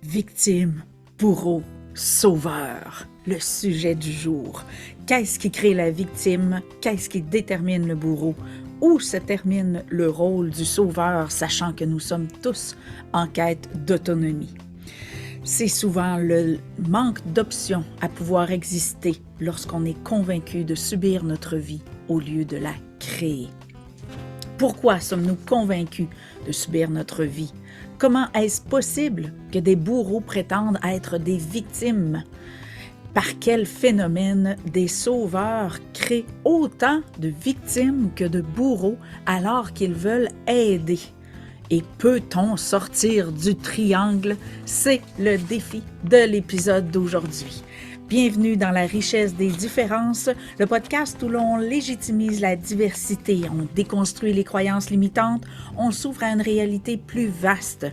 Victime, bourreau, sauveur, le sujet du jour. Qu'est-ce qui crée la victime? Qu'est-ce qui détermine le bourreau? Où se termine le rôle du sauveur, sachant que nous sommes tous en quête d'autonomie? C'est souvent le manque d'options à pouvoir exister lorsqu'on est convaincu de subir notre vie au lieu de la créer. Pourquoi sommes-nous convaincus de subir notre vie? Comment est-ce possible que des bourreaux prétendent être des victimes? Par quel phénomène des sauveurs créent autant de victimes que de bourreaux alors qu'ils veulent aider? Et peut-on sortir du triangle? C'est le défi de l'épisode d'aujourd'hui. Bienvenue dans la richesse des différences, le podcast où l'on légitimise la diversité, on déconstruit les croyances limitantes, on s'ouvre à une réalité plus vaste.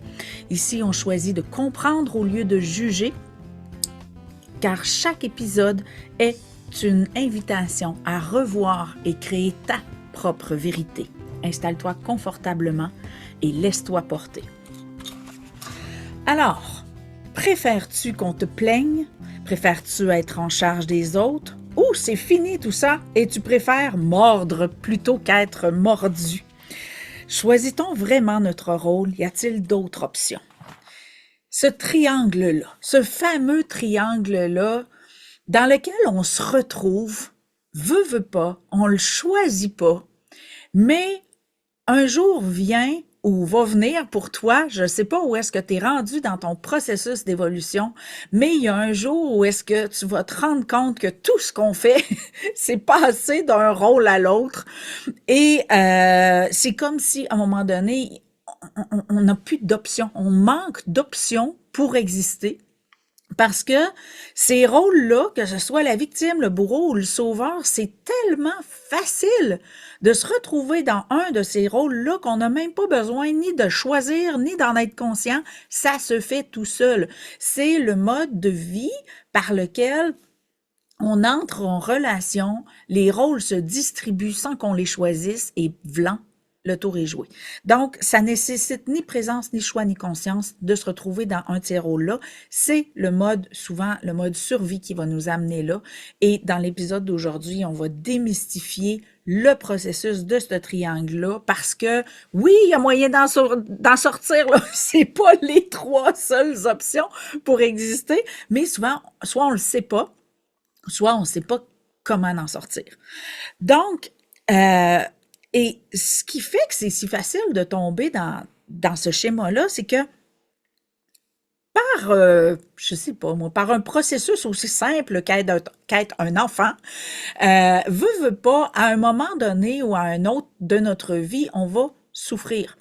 Ici, on choisit de comprendre au lieu de juger, car chaque épisode est une invitation à revoir et créer ta propre vérité. Installe-toi confortablement et laisse-toi porter. Alors, préfères-tu qu'on te plaigne? Préfères-tu être en charge des autres? Ou c'est fini tout ça et tu préfères mordre plutôt qu'être mordu? Choisit-on vraiment notre rôle? Y a-t-il d'autres options? Ce triangle-là, ce fameux triangle-là, dans lequel on se retrouve, veut pas, on le choisit pas, mais un jour vient ou va venir pour toi, je ne sais pas où est-ce que tu es rendu dans ton processus d'évolution, mais il y a un jour où est-ce que tu vas te rendre compte que tout ce qu'on fait, c'est passer d'un rôle à l'autre. Et c'est comme si, à un moment donné, on n'a plus d'options, on manque d'options pour exister. Parce que ces rôles-là, que ce soit la victime, le bourreau ou le sauveur, c'est tellement facile de se retrouver dans un de ces rôles-là qu'on n'a même pas besoin ni de choisir, ni d'en être conscient. Ça se fait tout seul. C'est le mode de vie par lequel on entre en relation, les rôles se distribuent sans qu'on les choisisse et vlan, le tour est joué. Donc, ça nécessite ni présence, ni choix, ni conscience de se retrouver dans un de ces rôles-là. C'est le mode, souvent, le mode survie qui va nous amener là. Et dans l'épisode d'aujourd'hui, on va démystifier le processus de ce triangle-là parce que, oui, il y a moyen d'en sortir, là. C'est pas les trois seules options pour exister, mais souvent, soit on le sait pas, soit on ne sait pas comment en sortir. Donc, et ce qui fait que c'est si facile de tomber dans ce schéma-là, c'est que par, je sais pas moi, par un processus aussi simple qu'être un enfant, veut pas, à un moment donné ou à un autre de notre vie, on va souffrir.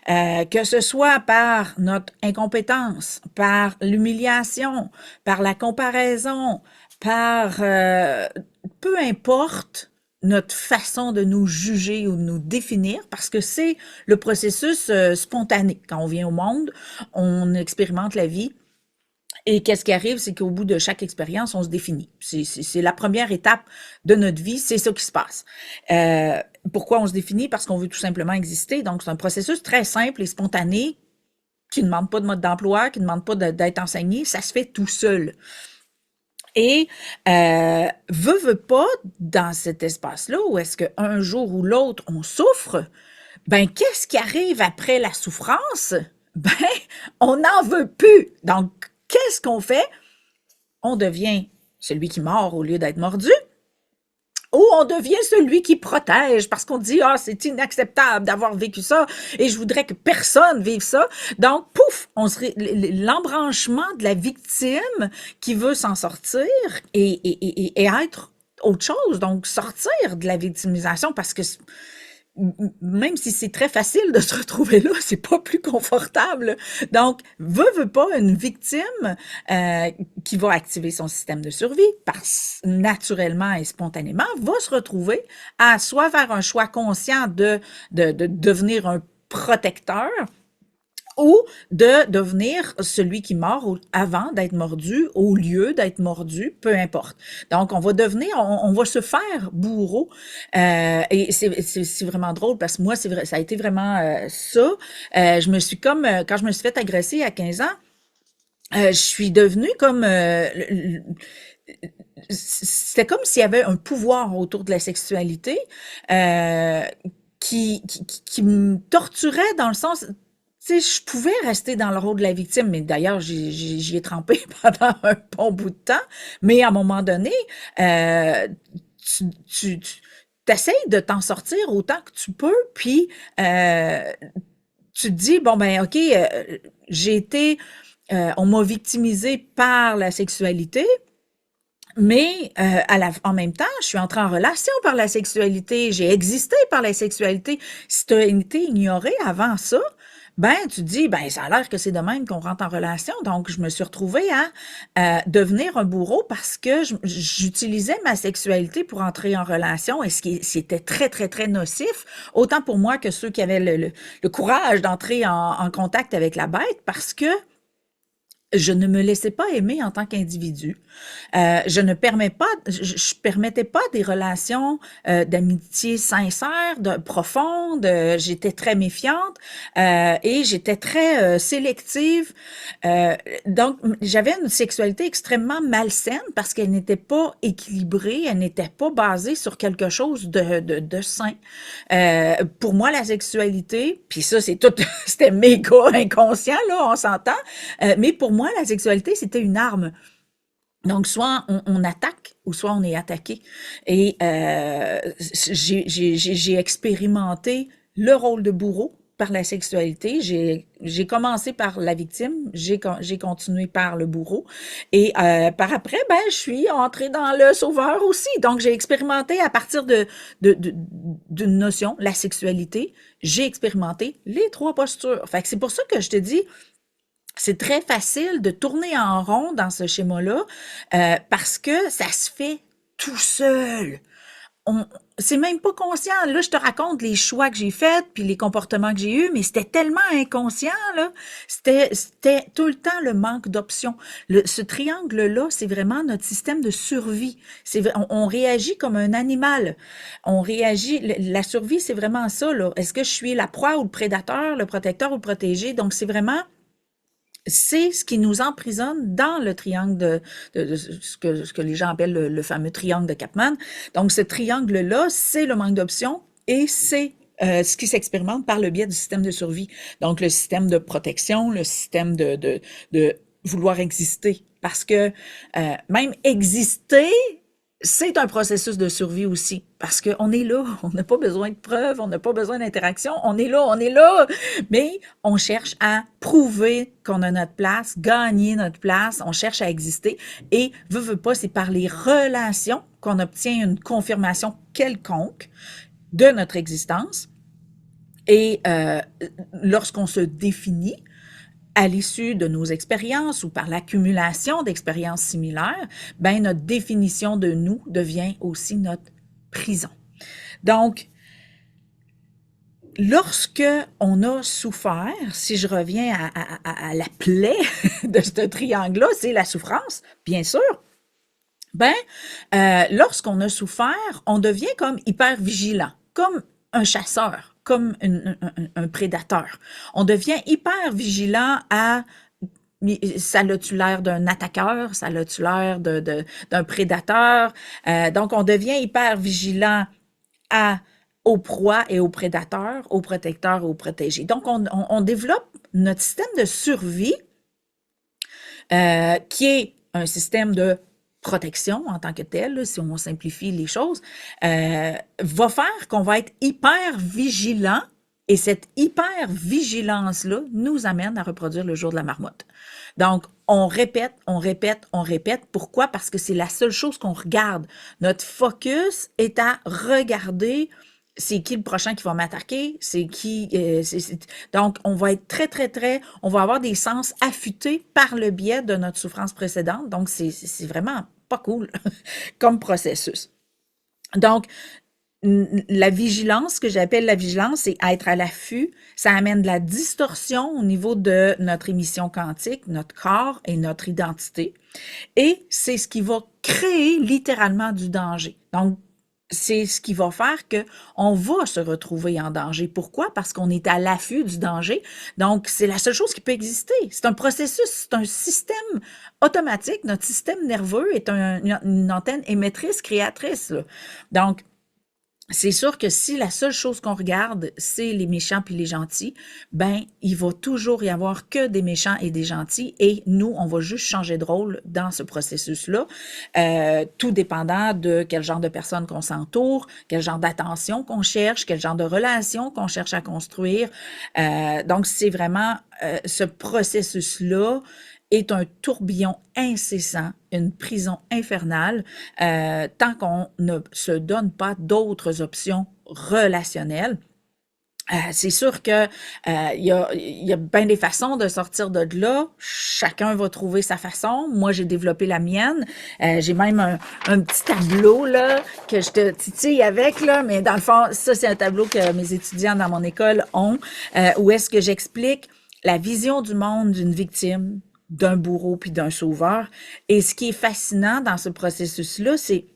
Que ce soit par notre incompétence, par l'humiliation, par la comparaison, par peu importe notre façon de nous juger ou de nous définir, parce que c'est le processus spontané. Quand on vient au monde, on expérimente la vie. Et qu'est-ce qui arrive, c'est qu'au bout de chaque expérience, on se définit. C'est la première étape de notre vie, c'est ça qui se passe. Pourquoi on se définit? Parce qu'on veut tout simplement exister. Donc, c'est un processus très simple et spontané qui ne demande pas de mode d'emploi, qui ne demande pas d'être enseigné. Ça se fait tout seul. Et veut pas, dans cet espace-là, où est-ce qu'un jour ou l'autre, on souffre, ben qu'est-ce qui arrive après la souffrance? Ben, on n'en veut plus. Donc, qu'est-ce qu'on fait? On devient celui qui mord au lieu d'être mordu, ou on devient celui qui protège parce qu'on dit « Ah, c'est inacceptable d'avoir vécu ça et je voudrais que personne vive ça. » Donc, pouf, l'embranchement de la victime qui veut s'en sortir et être autre chose. Donc, sortir de la victimisation parce que même si c'est très facile de se retrouver là, c'est pas plus confortable. Donc, veut pas une victime qui va activer son système de survie, naturellement et spontanément, va se retrouver à soit faire un choix conscient de devenir un protecteur, ou de devenir celui qui mord avant d'être mordu, au lieu d'être mordu, peu importe. Donc, on va se faire bourreau. Et c'est vraiment drôle parce que moi, ça a été vraiment ça. Je me suis quand je me suis fait agresser à 15 ans, je suis devenue comme, c'était comme s'il y avait un pouvoir autour de la sexualité, heu, qui me torturait dans le sens, tu sais, je pouvais rester dans le rôle de la victime, mais d'ailleurs, j'y ai trempé pendant un bon bout de temps, mais à un moment donné, heu, tu essayes de t'en sortir autant que tu peux, puis, tu te dis: «Bon, ben, OK, j'ai été, on m'a victimisé par la sexualité, mais en même temps, je suis entrée en relation par la sexualité, j'ai existé par la sexualité. Si tu as été ignoré avant ça, ben tu te dis, ben ça a l'air que c'est de même qu'on rentre en relation. Donc, je me suis retrouvée à devenir un bourreau parce que j'utilisais ma sexualité pour entrer en relation, et c'était très, très, très nocif, autant pour moi que ceux qui avaient le courage d'entrer en contact avec la bête, parce que je ne me laissais pas aimer en tant qu'individu. Je ne permets pas, je permettais pas des relations d'amitié sincères, profondes. J'étais très méfiante et j'étais très sélective. Donc, j'avais une sexualité extrêmement malsaine parce qu'elle n'était pas équilibrée, elle n'était pas basée sur quelque chose de sain. Pour moi, la sexualité, puis ça, c'est tout, c'était méga inconscient, là, on s'entend, mais pour moi, la sexualité, c'était une arme. Donc, soit on attaque ou soit on est attaqué. Et j'ai expérimenté le rôle de bourreau par la sexualité. J'ai commencé par la victime, j'ai continué par le bourreau. Et par après, ben, je suis entrée dans le sauveur aussi. Donc, j'ai expérimenté à partir d'une notion, la sexualité. J'ai expérimenté les trois postures. Fait que c'est pour ça que je te dis, c'est très facile de tourner en rond dans ce schéma-là, parce que ça se fait tout seul. On C'est même pas conscient. Là, je te raconte les choix que j'ai faits, puis les comportements que j'ai eus, mais c'était tellement inconscient, là. C'était tout le temps le manque d'options. Ce triangle-là, c'est vraiment notre système de survie. On réagit comme un animal. On réagit, la survie, c'est vraiment ça, là. Est-ce que je suis la proie ou le prédateur, le protecteur ou le protégé? Donc, c'est ce qui nous emprisonne dans le triangle de ce que les gens appellent le fameux triangle de Kapman. Donc, ce triangle-là, c'est le manque d'options et c'est ce qui s'expérimente par le biais du système de survie. Donc, le système de protection, le système de vouloir exister. Parce que même exister, c'est un processus de survie aussi, parce qu'on est là, on n'a pas besoin de preuves, on n'a pas besoin d'interaction, on est là, mais on cherche à prouver qu'on a notre place, gagner notre place, on cherche à exister, et veut pas, c'est par les relations qu'on obtient une confirmation quelconque de notre existence, et lorsqu'on se définit, à l'issue de nos expériences ou par l'accumulation d'expériences similaires, ben notre définition de nous devient aussi notre prison. Donc, lorsque on a souffert, si je reviens à la plaie de ce triangle-là, c'est la souffrance, bien sûr. Ben, lorsqu'on a souffert, on devient comme hyper vigilant, comme un chasseur, comme un prédateur. On devient hyper vigilant à ça a-tu l'air d'un attaqueur, ça a-tu l'air d'un prédateur. Donc, on devient hyper vigilant à, aux proies et aux prédateurs, aux protecteurs et aux protégés. Donc, on développe notre système de survie qui est un système de protection en tant que tel, là, si on simplifie les choses, va faire qu'on va être hyper vigilant, et cette hyper vigilance-là nous amène à reproduire le jour de la marmotte. Donc, on répète, on répète, on répète. Pourquoi? Parce que c'est la seule chose qu'on regarde. Notre focus est à regarder c'est qui le prochain qui va m'attaquer, c'est qui... Donc, on va être très, très, très... On va avoir des sens affûtés par le biais de notre souffrance précédente. Donc, c'est vraiment pas cool comme processus. Donc, la vigilance, ce que j'appelle la vigilance, c'est être à l'affût. Ça amène de la distorsion au niveau de notre émission quantique, notre corps et notre identité. Et c'est ce qui va créer littéralement du danger. Donc, c'est ce qui va faire que on va se retrouver en danger. Pourquoi? Parce qu'on est à l'affût du danger. Donc, c'est la seule chose qui peut exister. C'est un processus, c'est un système automatique. Notre système nerveux est une antenne émettrice, créatrice, là. Donc, c'est sûr que si la seule chose qu'on regarde, c'est les méchants puis les gentils, ben, il va toujours y avoir que des méchants et des gentils et nous, on va juste changer de rôle dans ce processus-là, tout dépendant de quel genre de personne qu'on s'entoure, quel genre d'attention qu'on cherche, quel genre de relation qu'on cherche à construire. Donc, c'est vraiment ce processus-là est un tourbillon incessant, une prison infernale, tant qu'on ne se donne pas d'autres options relationnelles. C'est sûr que il y a bien des façons de sortir de là. Chacun va trouver sa façon. Moi, j'ai développé la mienne. J'ai même un petit tableau là que je te titille avec là, mais dans le fond, ça c'est un tableau que mes étudiants dans mon école ont, où est-ce que j'explique la vision du monde d'une victime, d'un bourreau puis d'un sauveur. Et ce qui est fascinant dans ce processus-là, c'est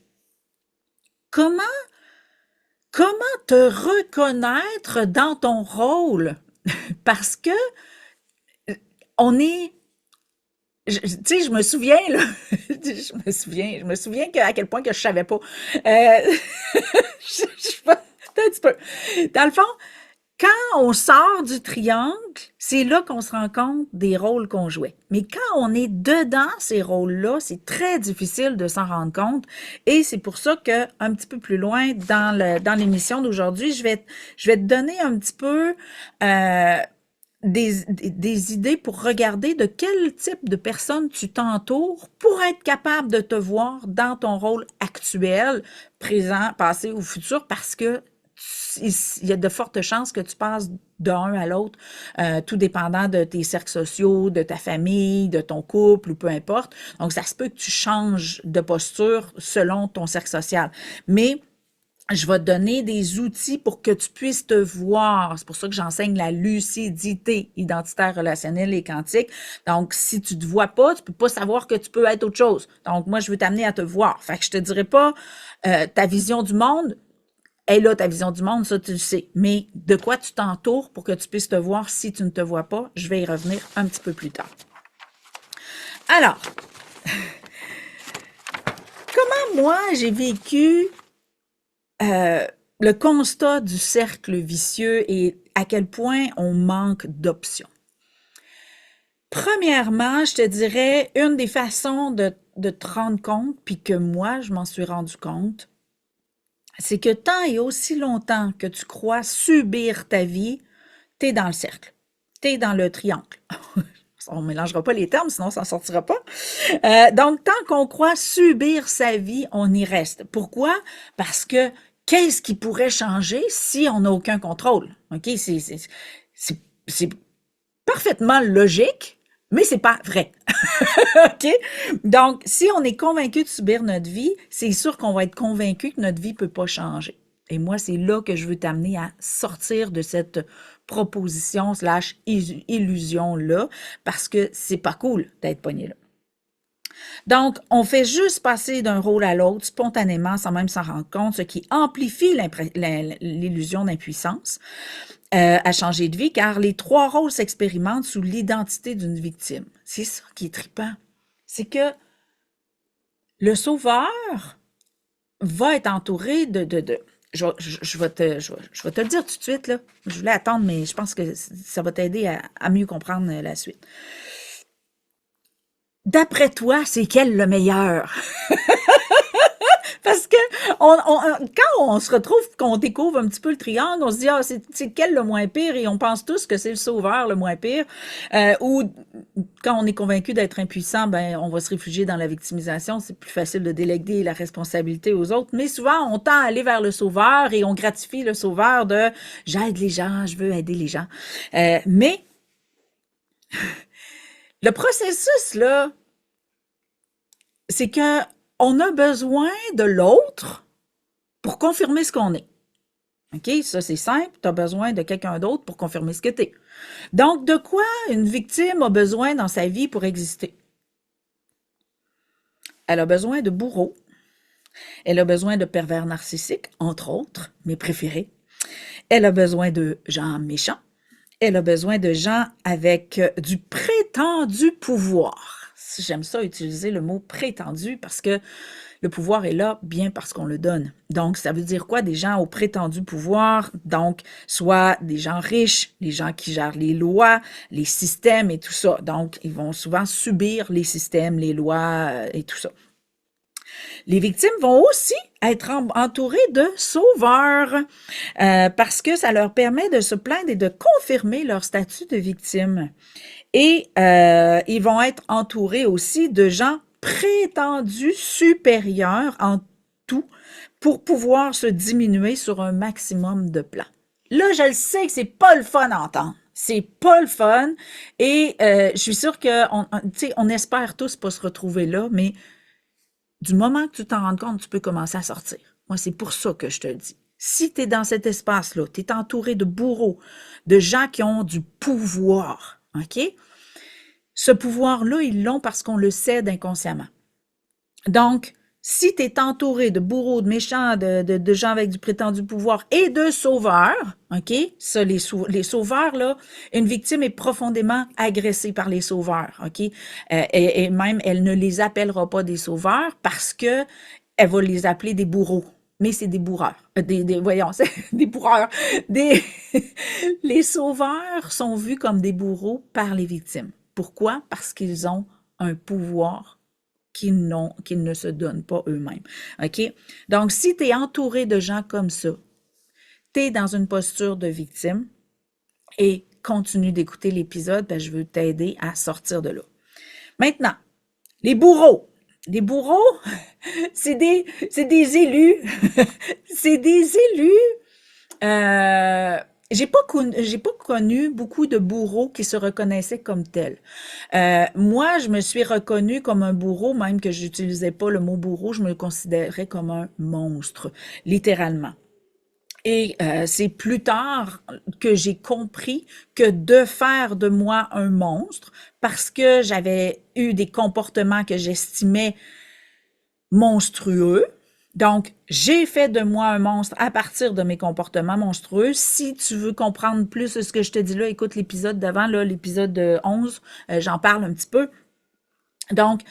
comment comment te reconnaître dans ton rôle. Parce que on est tu sais, je me souviens, là, je me souviens à quel point que je savais pas. Attends un petit peu. Dans le fond, quand on sort du triangle, c'est là qu'on se rend compte des rôles qu'on jouait. Mais quand on est dedans ces rôles-là, c'est très difficile de s'en rendre compte. Et c'est pour ça que un petit peu plus loin dans l'émission d'aujourd'hui, je vais te donner un petit peu des idées pour regarder de quel type de personne tu t'entoures pour être capable de te voir dans ton rôle actuel, présent, passé ou futur, parce que il y a de fortes chances que tu passes d'un à l'autre, tout dépendant de tes cercles sociaux, de ta famille, de ton couple ou peu importe. Donc, ça se peut que tu changes de posture selon ton cercle social. Mais je vais te donner des outils pour que tu puisses te voir. C'est pour ça que j'enseigne la lucidité identitaire, relationnelle et quantique. Donc, si tu te vois pas, tu peux pas savoir que tu peux être autre chose. Donc, moi, je veux t'amener à te voir. Fait que je te dirai pas ta vision du monde. Et là, ta vision du monde, ça, tu le sais. Mais de quoi tu t'entoures pour que tu puisses te voir si tu ne te vois pas, je vais y revenir un petit peu plus tard. Alors, comment moi, j'ai vécu le constat du cercle vicieux et à quel point on manque d'options. Premièrement, je te dirais, une des façons de te rendre compte, puis que moi, je m'en suis rendu compte, c'est que tant et aussi longtemps que tu crois subir ta vie, t'es dans le cercle, t'es dans le triangle. On ne mélangera pas les termes, sinon ça ne sortira pas. Donc, tant qu'on croit subir sa vie, on y reste. Pourquoi? Parce que qu'est-ce qui pourrait changer si on n'a aucun contrôle? OK? C'est parfaitement logique, mais c'est pas vrai. OK? Donc, si on est convaincu de subir notre vie, c'est sûr qu'on va être convaincu que notre vie peut pas changer. Et moi, c'est là que je veux t'amener à sortir de cette proposition slash illusion-là, parce que c'est pas cool d'être pogné là. Donc, on fait juste passer d'un rôle à l'autre spontanément, sans même s'en rendre compte, ce qui amplifie l'illusion d'impuissance à changer de vie, car les trois rôles s'expérimentent sous l'identité d'une victime. C'est ça qui est trippant. C'est que le sauveur va être entouré je vais te le dire tout de suite, là. Je voulais attendre, mais je pense que ça va t'aider à mieux comprendre la suite. D'après toi, c'est quel le meilleur? Parce que quand on se retrouve, qu'on découvre un petit peu le triangle, on se dit, ah, c'est quel le moins pire? Et on pense tous que c'est le sauveur le moins pire. Ou quand on est convaincu d'être impuissant, ben on va se réfugier dans la victimisation. C'est plus facile de déléguer la responsabilité aux autres. Mais souvent, on tend à aller vers le sauveur et on gratifie le sauveur de j'aide les gens, je veux aider les gens. Mais le processus, là, c'est que on a besoin de l'autre pour confirmer ce qu'on est. OK? Ça, c'est simple. Tu as besoin de quelqu'un d'autre pour confirmer ce que tu es. Donc, de quoi une victime a besoin dans sa vie pour exister? Elle a besoin de bourreaux. Elle a besoin de pervers narcissiques, entre autres, mes préférés. Elle a besoin de gens méchants. Elle a besoin de gens avec du prétendu pouvoir. J'aime ça utiliser le mot prétendu parce que le pouvoir est là bien parce qu'on le donne. Donc, ça veut dire quoi? Des gens au prétendu pouvoir, donc soit des gens riches, les gens qui gèrent les lois, les systèmes et tout ça. Donc, ils vont souvent subir les systèmes, les lois et tout ça. Les victimes vont aussi être entourées de sauveurs parce que ça leur permet de se plaindre et de confirmer leur statut de victime. Et ils vont être entourés aussi de gens prétendus supérieurs en tout pour pouvoir se diminuer sur un maximum de plans. Là, je le sais que c'est pas le fun à entendre. C'est pas le fun. Et je suis sûre on espère tous pas se retrouver là, mais du moment que tu t'en rends compte, tu peux commencer à sortir. Moi, c'est pour ça que je te le dis. Si tu es dans cet espace-là, tu es entouré de bourreaux, de gens qui ont du pouvoir, OK? Ce pouvoir-là, ils l'ont parce qu'on le cède inconsciemment. Donc, si tu es entouré de bourreaux, de méchants, de gens avec du prétendu pouvoir et de sauveurs, OK? Ça, les sauveurs, là, une victime est profondément agressée par les sauveurs, OK? Et même, elle ne les appellera pas des sauveurs parce que elle va les appeler des bourreaux. Mais c'est des bourreurs. Voyons, c'est des bourreurs. Les sauveurs sont vus comme des bourreaux par les victimes. Pourquoi? Parce qu'ils ont un pouvoir qu'ils ne se donnent pas eux-mêmes. OK? Donc, si tu es entouré de gens comme ça, tu es dans une posture de victime et continue d'écouter l'épisode, ben, je veux t'aider à sortir de là. Maintenant, les bourreaux. Les bourreaux, c'est des élus. C'est des élus. J'ai pas connu beaucoup de bourreaux qui se reconnaissaient comme tels. Moi, je me suis reconnue comme un bourreau, même que j'utilisais pas le mot bourreau, je me considérais comme un monstre, littéralement. Et c'est plus tard que j'ai compris que de faire de moi un monstre, parce que j'avais eu des comportements que j'estimais monstrueux. Donc, j'ai fait de moi un monstre à partir de mes comportements monstrueux. Si tu veux comprendre plus de ce que je te dis là, écoute l'épisode d'avant, là, l'épisode 11, j'en parle un petit peu. Donc,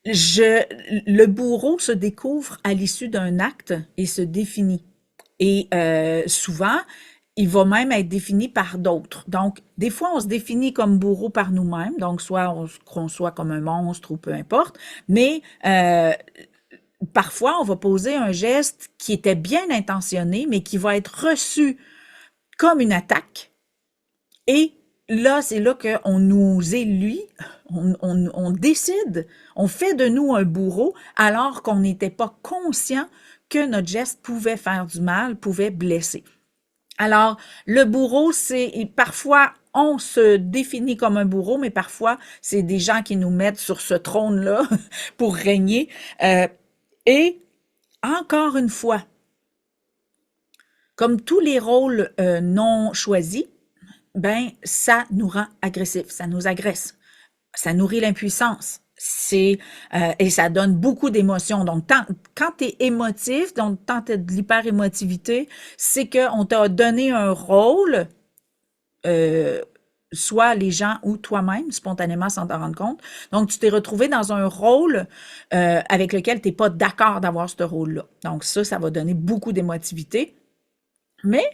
le bourreau se découvre à l'issue d'un acte et se définit. Et souvent, il va même être défini par d'autres. Donc, des fois, on se définit comme bourreau par nous-mêmes, donc soit on se conçoit comme un monstre ou peu importe, mais parfois, on va poser un geste qui était bien intentionné, mais qui va être reçu comme une attaque. Et là, c'est là qu'on nous élit, on décide, on fait de nous un bourreau, alors qu'on n'était pas conscient que notre geste pouvait faire du mal, pouvait blesser. Alors, le bourreau, c'est parfois on se définit comme un bourreau, mais parfois c'est des gens qui nous mettent sur ce trône-là pour régner. Et encore une fois, comme tous les rôles non choisis, ben ça nous rend agressifs, ça nous agresse, ça nourrit l'impuissance. Et ça donne beaucoup d'émotions. Donc, quand tu es émotif, donc quand tu as de l'hyper-émotivité, c'est qu'on t'a donné un rôle, soit les gens ou toi-même, spontanément sans t'en rendre compte. Donc, tu t'es retrouvé dans un rôle avec lequel tu n'es pas d'accord d'avoir ce rôle-là. Donc, ça va donner beaucoup d'émotivité. Mais,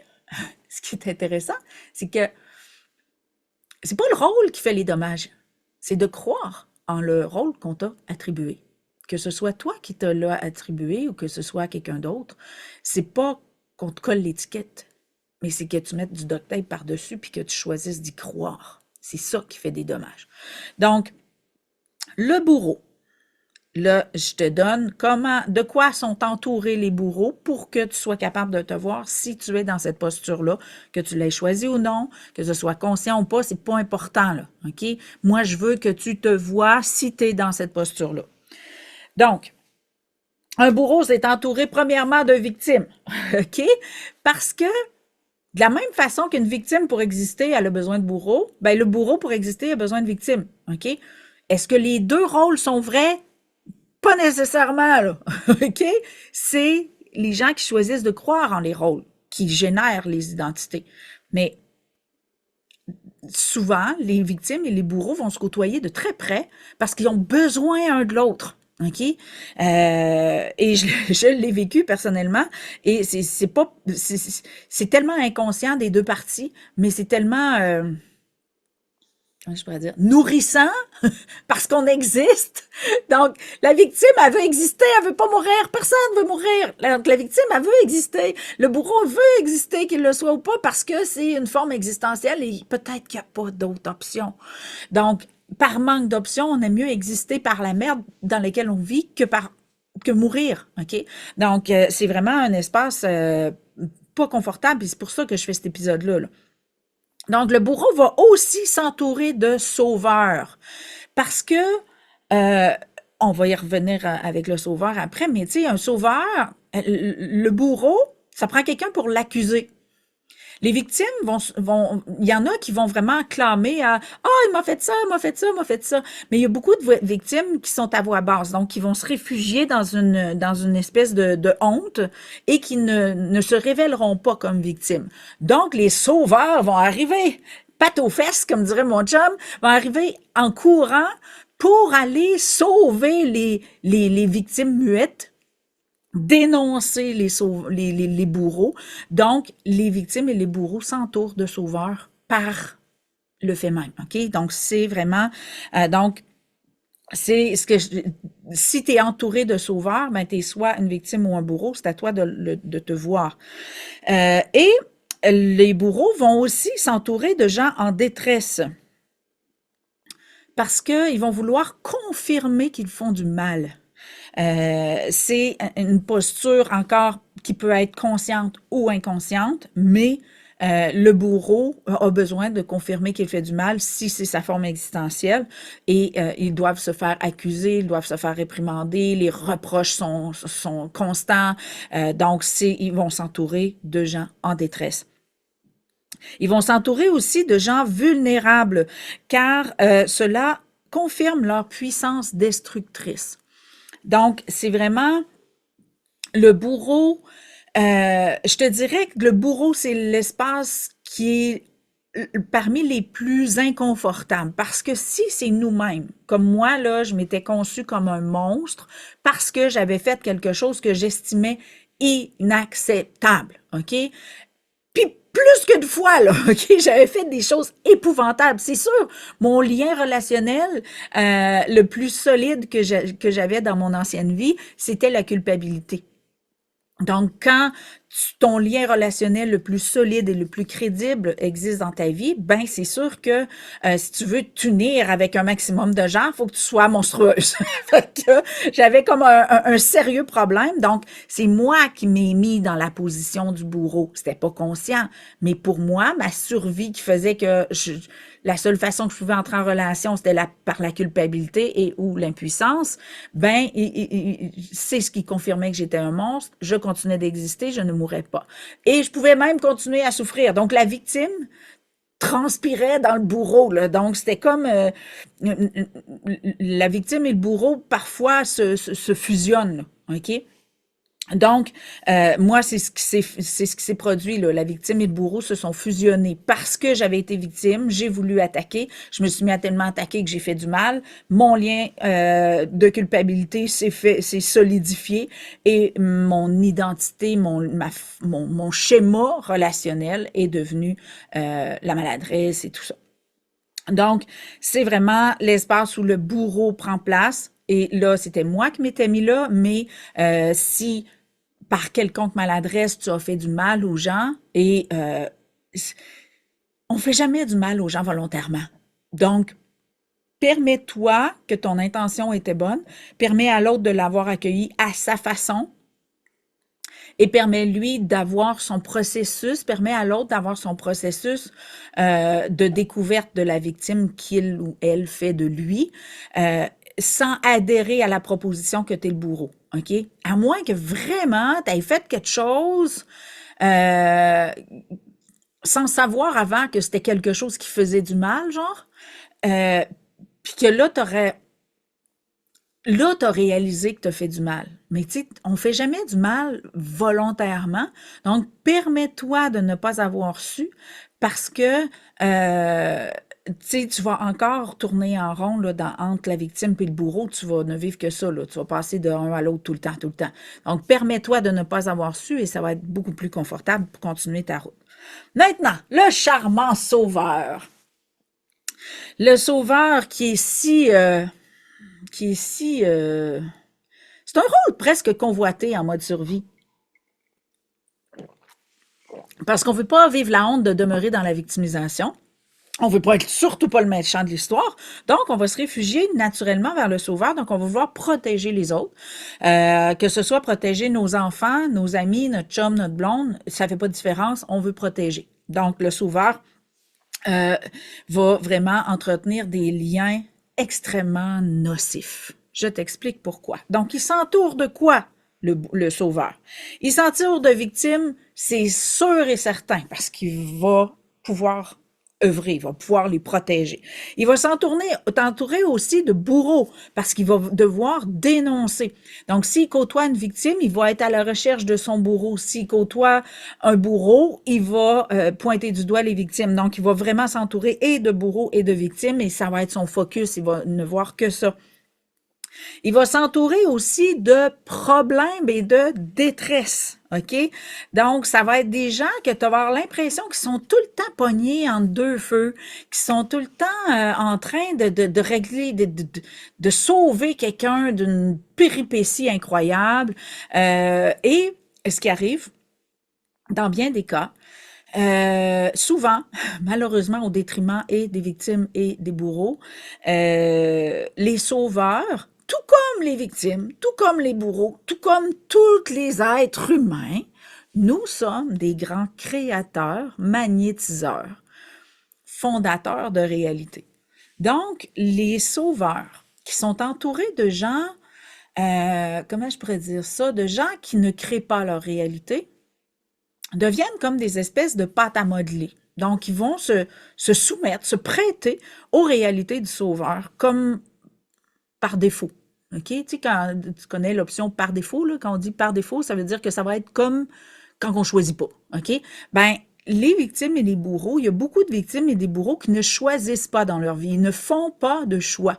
ce qui est intéressant, c'est que c'est pas le rôle qui fait les dommages, c'est de croire en le rôle qu'on t'a attribué. Que ce soit toi qui te l'as attribué ou que ce soit quelqu'un d'autre, c'est pas qu'on te colle l'étiquette, mais c'est que tu mettes du duct tape par-dessus puis que tu choisisses d'y croire. C'est ça qui fait des dommages. Donc, le bourreau. Là, je te donne de quoi sont entourés les bourreaux pour que tu sois capable de te voir si tu es dans cette posture-là, que tu l'aies choisi ou non, que ce soit conscient ou pas, c'est pas important, là, OK? Moi, je veux que tu te vois si tu es dans cette posture-là. Donc, un bourreau, c'est entouré premièrement de victimes, OK? Parce que de la même façon qu'une victime, pour exister, elle a besoin de bourreau, ben le bourreau, pour exister, a besoin de victime, OK? Est-ce que les deux rôles sont vrais? Pas nécessairement, là, OK? C'est les gens qui choisissent de croire en les rôles, qui génèrent les identités. Mais souvent, les victimes et les bourreaux vont se côtoyer de très près parce qu'ils ont besoin un de l'autre. OK? Et je l'ai vécu personnellement. Et c'est pas, c'est tellement inconscient des deux parties, mais c'est tellement, comment je pourrais dire, nourrissant parce qu'on existe. Donc, la victime, elle veut exister, elle veut pas mourir, personne veut mourir. Donc, la victime, elle veut exister. Le bourreau veut exister, qu'il le soit ou pas, parce que c'est une forme existentielle et peut-être qu'il n'y a pas d'autre option. Donc, par manque d'options, on aime mieux exister par la merde dans laquelle on vit que mourir, OK? Donc, c'est vraiment un espace pas confortable et c'est pour ça que je fais cet épisode-là, là. Donc, le bourreau va aussi s'entourer de sauveurs parce que, euh, on va y revenir avec le sauveur après, mais tu sais, un sauveur, le bourreau, ça prend quelqu'un pour l'accuser. Les victimes il y en a qui vont vraiment clamer à ah il m'a fait ça, il m'a fait ça, il m'a fait ça. Mais il y a beaucoup de victimes qui sont à voix basse, donc qui vont se réfugier dans une espèce de honte et qui ne se révéleront pas comme victimes. Donc les sauveurs vont arriver patte aux fesses, comme dirait mon chum, vont arriver en courant pour aller sauver les victimes muettes, dénoncer les bourreaux. Donc, les victimes et les bourreaux s'entourent de sauveurs par le fait même. OK? Donc, c'est vraiment... donc, c'est ce que si tu es entouré de sauveurs, ben, tu es soit une victime ou un bourreau, c'est à toi de te voir. Et les bourreaux vont aussi s'entourer de gens en détresse parce qu'ils vont vouloir confirmer qu'ils font du mal. C'est une posture encore qui peut être consciente ou inconsciente, mais le bourreau a besoin de confirmer qu'il fait du mal si c'est sa forme existentielle et ils doivent se faire accuser, ils doivent se faire réprimander, les reproches sont constants, donc ils vont s'entourer de gens en détresse. Ils vont s'entourer aussi de gens vulnérables car cela confirme leur puissance destructrice. Donc, c'est vraiment le bourreau. Je te dirais que le bourreau, c'est l'espace qui est parmi les plus inconfortables. Parce que si c'est nous-mêmes, comme moi, là, je m'étais conçue comme un monstre parce que j'avais fait quelque chose que j'estimais inacceptable, OK? Puis plus qu'une fois, là, OK, j'avais fait des choses épouvantables. C'est sûr, mon lien relationnel le plus solide que j'avais dans mon ancienne vie, c'était la culpabilité. Donc, quand ton lien relationnel le plus solide et le plus crédible existe dans ta vie, ben c'est sûr que si tu veux t'unir avec un maximum de gens, il faut que tu sois monstrueuse. Fait que j'avais comme un sérieux problème. Donc, c'est moi qui m'ai mis dans la position du bourreau. C'était pas conscient, mais pour moi, ma survie qui faisait que la seule façon que je pouvais entrer en relation, c'était par la culpabilité et ou l'impuissance, ben c'est ce qui confirmait que j'étais un monstre. Je continuais d'exister, je ne mourrais pas. Et je pouvais même continuer à souffrir. Donc, la victime transpirait dans le bourreau, là. Donc, c'était comme la victime et le bourreau, parfois, se fusionnent, là. OK? Donc, moi, c'est ce qui s'est produit, là. La victime et le bourreau se sont fusionnés parce que j'avais été victime, j'ai voulu attaquer, je me suis mis à tellement attaquer que j'ai fait du mal, mon lien de culpabilité s'est solidifié et mon identité, mon schéma relationnel est devenu la maladresse et tout ça. Donc, c'est vraiment l'espace où le bourreau prend place. Et là, c'était moi qui m'étais mis là, mais si par quelconque maladresse, tu as fait du mal aux gens, et on fait jamais du mal aux gens volontairement. Donc, permets-toi que ton intention était bonne, permets à l'autre de l'avoir accueilli à sa façon, et permet-lui d'avoir son processus, permet à l'autre d'avoir son processus de découverte de la victime qu'il ou elle fait de lui, sans adhérer à la proposition que tu es le bourreau. OK? À moins que vraiment tu aies fait quelque chose euh, sans savoir avant que c'était quelque chose qui faisait du mal, genre, euh, puis que là, tu aurais là, tu as réalisé que tu as fait du mal. Mais tu sais, on fait jamais du mal volontairement. Donc, permets-toi de ne pas avoir su parce que tu sais, tu vas encore tourner en rond là, entre la victime et le bourreau. Tu vas ne vivre que ça. Là. Tu vas passer d'un à l'autre tout le temps, tout le temps. Donc, permets-toi de ne pas avoir su et ça va être beaucoup plus confortable pour continuer ta route. Maintenant, le charmant sauveur. Le sauveur qui est si c'est un rôle presque convoité en mode survie. Parce qu'on ne veut pas vivre la honte de demeurer dans la victimisation. On ne veut pas être surtout pas le méchant de l'histoire. Donc, on va se réfugier naturellement vers le sauveur. Donc, on va vouloir protéger les autres. Que ce soit protéger nos enfants, nos amis, notre chum, notre blonde, ça ne fait pas de différence. On veut protéger. Donc, le sauveur euh, va vraiment entretenir des liens extrêmement nocifs. Je t'explique pourquoi. Donc, il s'entoure de quoi, le sauveur? Il s'entoure de victimes, c'est sûr et certain, parce qu'il va pouvoir œuvrer, il va pouvoir les protéger. Il va t'entourer aussi de bourreaux, parce qu'il va devoir dénoncer. Donc, s'il côtoie une victime, il va être à la recherche de son bourreau. S'il côtoie un bourreau, il va pointer du doigt les victimes. Donc, il va vraiment s'entourer et de bourreaux et de victimes, et ça va être son focus. Il va ne voir que ça. Il va s'entourer aussi de problèmes et de détresse, OK? Donc, ça va être des gens que tu vas avoir l'impression qu'ils sont tout le temps pognés entre deux feux, qui sont tout le temps en train de régler, de sauver quelqu'un d'une péripétie incroyable. Et ce qui arrive, dans bien des cas, souvent, malheureusement au détriment et des victimes et des bourreaux, les sauveurs, tout comme les victimes, tout comme les bourreaux, tout comme tous les êtres humains, nous sommes des grands créateurs, magnétiseurs, fondateurs de réalité. Donc, les sauveurs qui sont entourés de gens, comment je pourrais dire ça, de gens qui ne créent pas leur réalité, deviennent comme des espèces de pâtes à modeler. Donc, ils vont se soumettre, se prêter aux réalités du sauveur, comme par défaut. OK? Tu sais, quand tu connais l'option par défaut, là, quand on dit par défaut, ça veut dire que ça va être comme quand on choisit pas. OK? Ben, les victimes et les bourreaux, il y a beaucoup de victimes et des bourreaux qui ne choisissent pas dans leur vie, ils ne font pas de choix.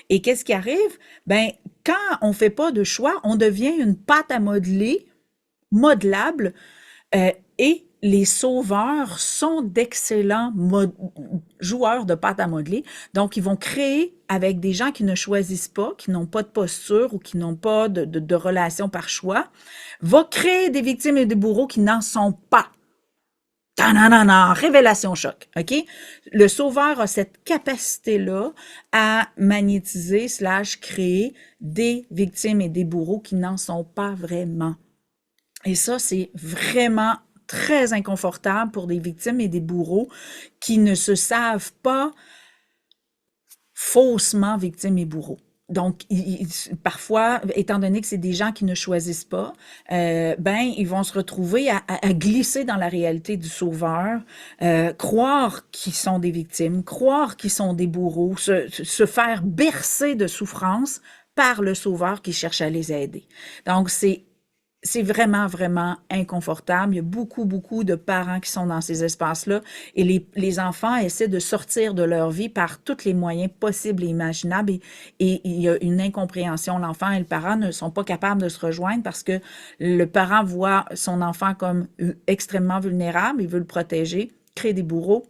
Et qu'est-ce qui arrive? Ben, quand on fait pas de choix, on devient une pâte à modeler, modelable, et les sauveurs sont d'excellents joueurs de pâte à modeler. Donc, ils vont créer avec des gens qui ne choisissent pas, qui n'ont pas de posture ou qui n'ont pas de relation par choix, va créer des victimes et des bourreaux qui n'en sont pas. Ta-na-na-na, révélation choc, OK? Le sauveur a cette capacité-là à magnétiser / créer des victimes et des bourreaux qui n'en sont pas vraiment. Et ça, c'est vraiment très inconfortable pour des victimes et des bourreaux qui ne se savent pas faussement victimes et bourreaux. Donc, parfois, étant donné que c'est des gens qui ne choisissent pas, ben, ils vont se retrouver à glisser dans la réalité du sauveur, croire qu'ils sont des victimes, croire qu'ils sont des bourreaux, se faire bercer de souffrance par le sauveur qui cherche à les aider. Donc, c'est vraiment, vraiment inconfortable. Il y a beaucoup, beaucoup de parents qui sont dans ces espaces-là et les enfants essaient de sortir de leur vie par tous les moyens possibles et imaginables et il y a une incompréhension. L'enfant et le parent ne sont pas capables de se rejoindre parce que le parent voit son enfant comme extrêmement vulnérable, il veut le protéger, crée des bourreaux.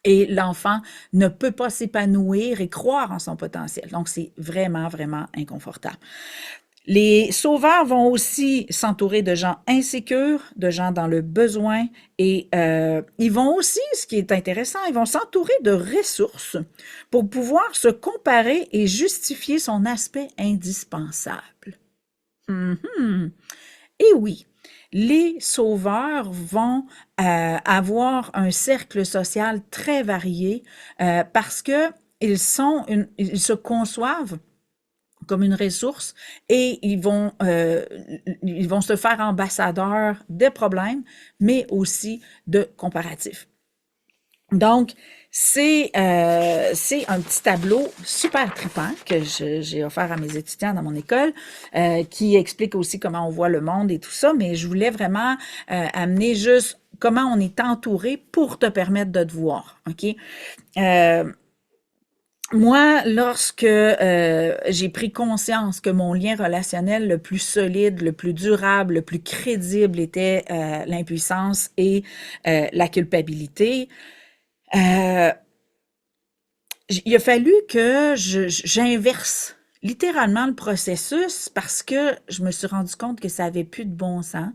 Et l'enfant ne peut pas s'épanouir et croire en son potentiel. Donc, c'est vraiment, vraiment inconfortable. Les sauveurs vont aussi s'entourer de gens insécures, de gens dans le besoin et ils vont aussi, ce qui est intéressant, ils vont s'entourer de ressources pour pouvoir se comparer et justifier son aspect indispensable. Mhm. Et oui, les sauveurs vont avoir un cercle social très varié parce que ils se conçoivent comme une ressource et ils vont se faire ambassadeurs des problèmes, mais aussi de comparatifs. Donc, c'est un petit tableau super trippant que j'ai offert à mes étudiants dans mon école, qui explique aussi comment on voit le monde et tout ça, mais je voulais vraiment amener juste comment on est entouré pour te permettre de te voir, OK? Euh, Moi, lorsque j'ai pris conscience que mon lien relationnel le plus solide, le plus durable, le plus crédible était l'impuissance et la culpabilité, euh, il a fallu que j'inverse littéralement le processus parce que je me suis rendu compte que ça avait plus de bon sens.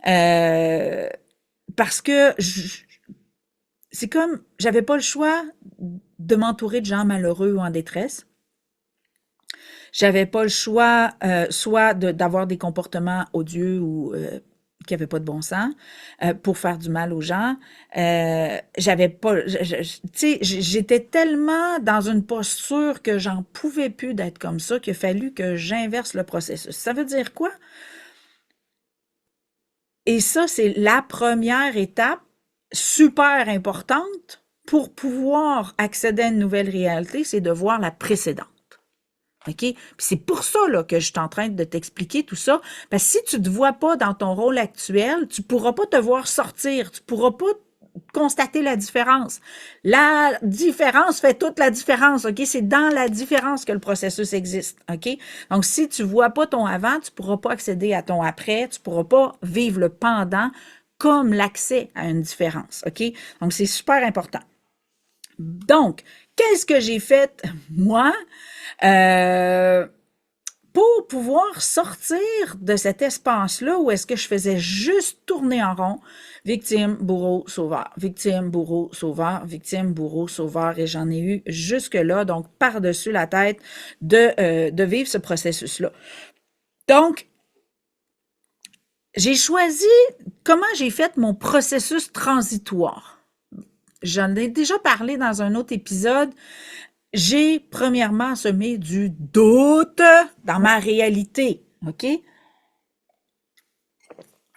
Euh, Parce que c'est comme, j'avais pas le choix de m'entourer de gens malheureux ou en détresse. J'avais pas le choix, soit d'avoir des comportements odieux ou qui avaient pas de bon sens pour faire du mal aux gens. J'avais pas, tu sais, j'étais tellement dans une posture que j'en pouvais plus d'être comme ça qu'il a fallu que j'inverse le processus. Ça veut dire quoi? Et ça, c'est la première étape super importante pour pouvoir accéder à une nouvelle réalité, c'est de voir la précédente. OK? Puis c'est pour ça là, que je suis en train de t'expliquer tout ça. Parce que si tu ne te vois pas dans ton rôle actuel, tu ne pourras pas te voir sortir. Tu ne pourras pas constater la différence. La différence fait toute la différence. OK? C'est dans la différence que le processus existe. OK? Donc, si tu ne vois pas ton avant, tu ne pourras pas accéder à ton après. Tu ne pourras pas vivre le pendant comme l'accès à une différence. OK? Donc, c'est super important. Donc, qu'est-ce que j'ai fait, moi? Euh, pour pouvoir sortir de cet espace-là où est-ce que je faisais juste tourner en rond, victime, bourreau, sauveur, victime, bourreau, sauveur, victime, bourreau, sauveur, et j'en ai eu jusque-là, donc par-dessus la tête de vivre ce processus-là. Donc, j'ai choisi comment j'ai fait mon processus transitoire. J'en ai déjà parlé dans un autre épisode. J'ai premièrement semé du doute dans ma réalité, OK?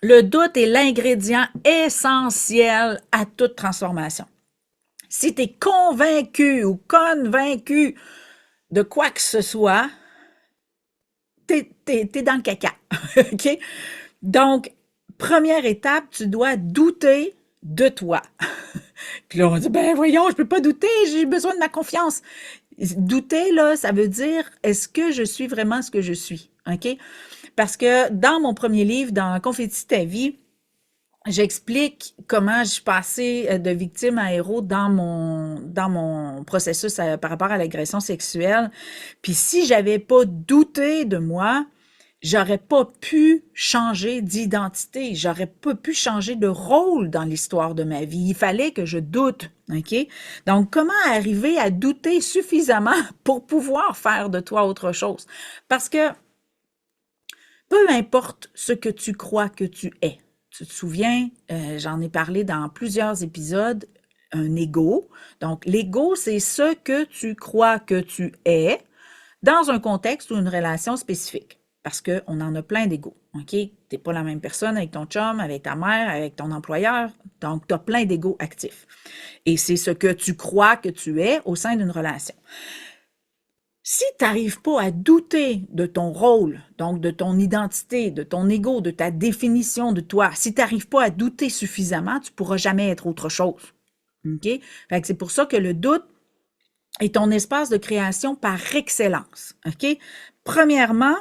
Le doute est l'ingrédient essentiel à toute transformation. Si tu es convaincu ou convaincu de quoi que ce soit, t'es dans le caca, OK? Donc, première étape, tu dois douter de toi. Puis là, on dit, ben voyons, je peux pas douter, j'ai besoin de ma confiance. Douter, là, ça veut dire, est-ce que je suis vraiment ce que je suis? OK? Parce que dans mon premier livre, dans Confetti ta vie, j'explique comment je suis passée de victime à héros dans mon processus par rapport à l'agression sexuelle. Puis si j'avais pas douté de moi, j'aurais pas pu changer d'identité, j'aurais pas pu changer de rôle dans l'histoire de ma vie. Il fallait que je doute, OK? Donc, comment arriver à douter suffisamment pour pouvoir faire de toi autre chose? Parce que peu importe ce que tu crois que tu es, tu te souviens, j'en ai parlé dans plusieurs épisodes, un ego. Donc, l'ego, c'est ce que tu crois que tu es dans un contexte ou une relation spécifique. Parce qu'on en a plein d'égos, OK? Tu n'es pas la même personne avec ton chum, avec ta mère, avec ton employeur. Donc, tu as plein d'égos actifs. Et c'est ce que tu crois que tu es au sein d'une relation. Si tu n'arrives pas à douter de ton rôle, donc de ton identité, de ton ego, de ta définition de toi, si tu n'arrives pas à douter suffisamment, tu ne pourras jamais être autre chose. OK? Fait que c'est pour ça que le doute est ton espace de création par excellence. OK? Premièrement,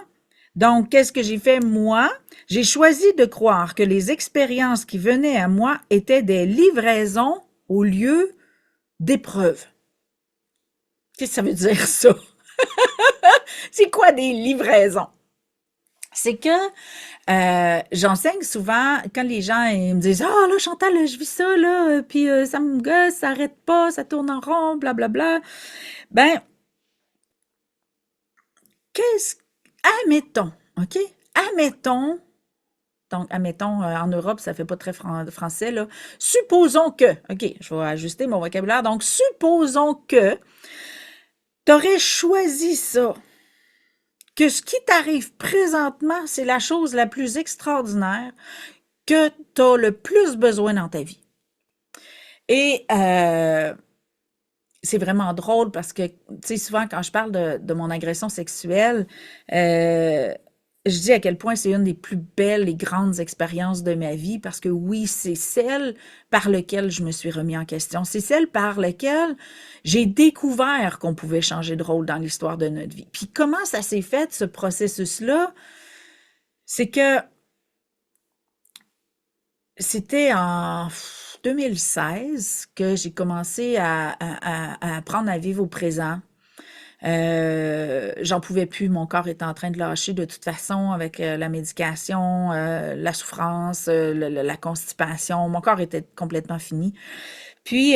donc, qu'est-ce que j'ai fait moi? J'ai choisi de croire que les expériences qui venaient à moi étaient des livraisons au lieu d'épreuves. Qu'est-ce que ça veut dire ça? C'est quoi des livraisons? C'est que j'enseigne souvent quand les gens ils me disent ah là Chantal je vis ça là puis ça me gosse ça arrête pas ça tourne en rond blablabla ben qu'est-ce admettons ok admettons donc admettons en Europe ça fait pas très français là supposons que ok je vais ajuster mon vocabulaire donc supposons que tu aurais choisi ça que ce qui t'arrive présentement, c'est la chose la plus extraordinaire que tu as le plus besoin dans ta vie. Et c'est vraiment drôle parce que, tu sais, souvent quand je parle de mon agression sexuelle, euh, je dis à quel point c'est une des plus belles et grandes expériences de ma vie parce que oui, c'est celle par laquelle je me suis remis en question. C'est celle par laquelle j'ai découvert qu'on pouvait changer de rôle dans l'histoire de notre vie. Puis comment ça s'est fait, ce processus-là? C'est que c'était en 2016 que j'ai commencé à apprendre à vivre au présent. J'en pouvais plus, mon corps était en train de lâcher de toute façon avec la médication, la souffrance, la constipation. Mon corps était complètement fini. Puis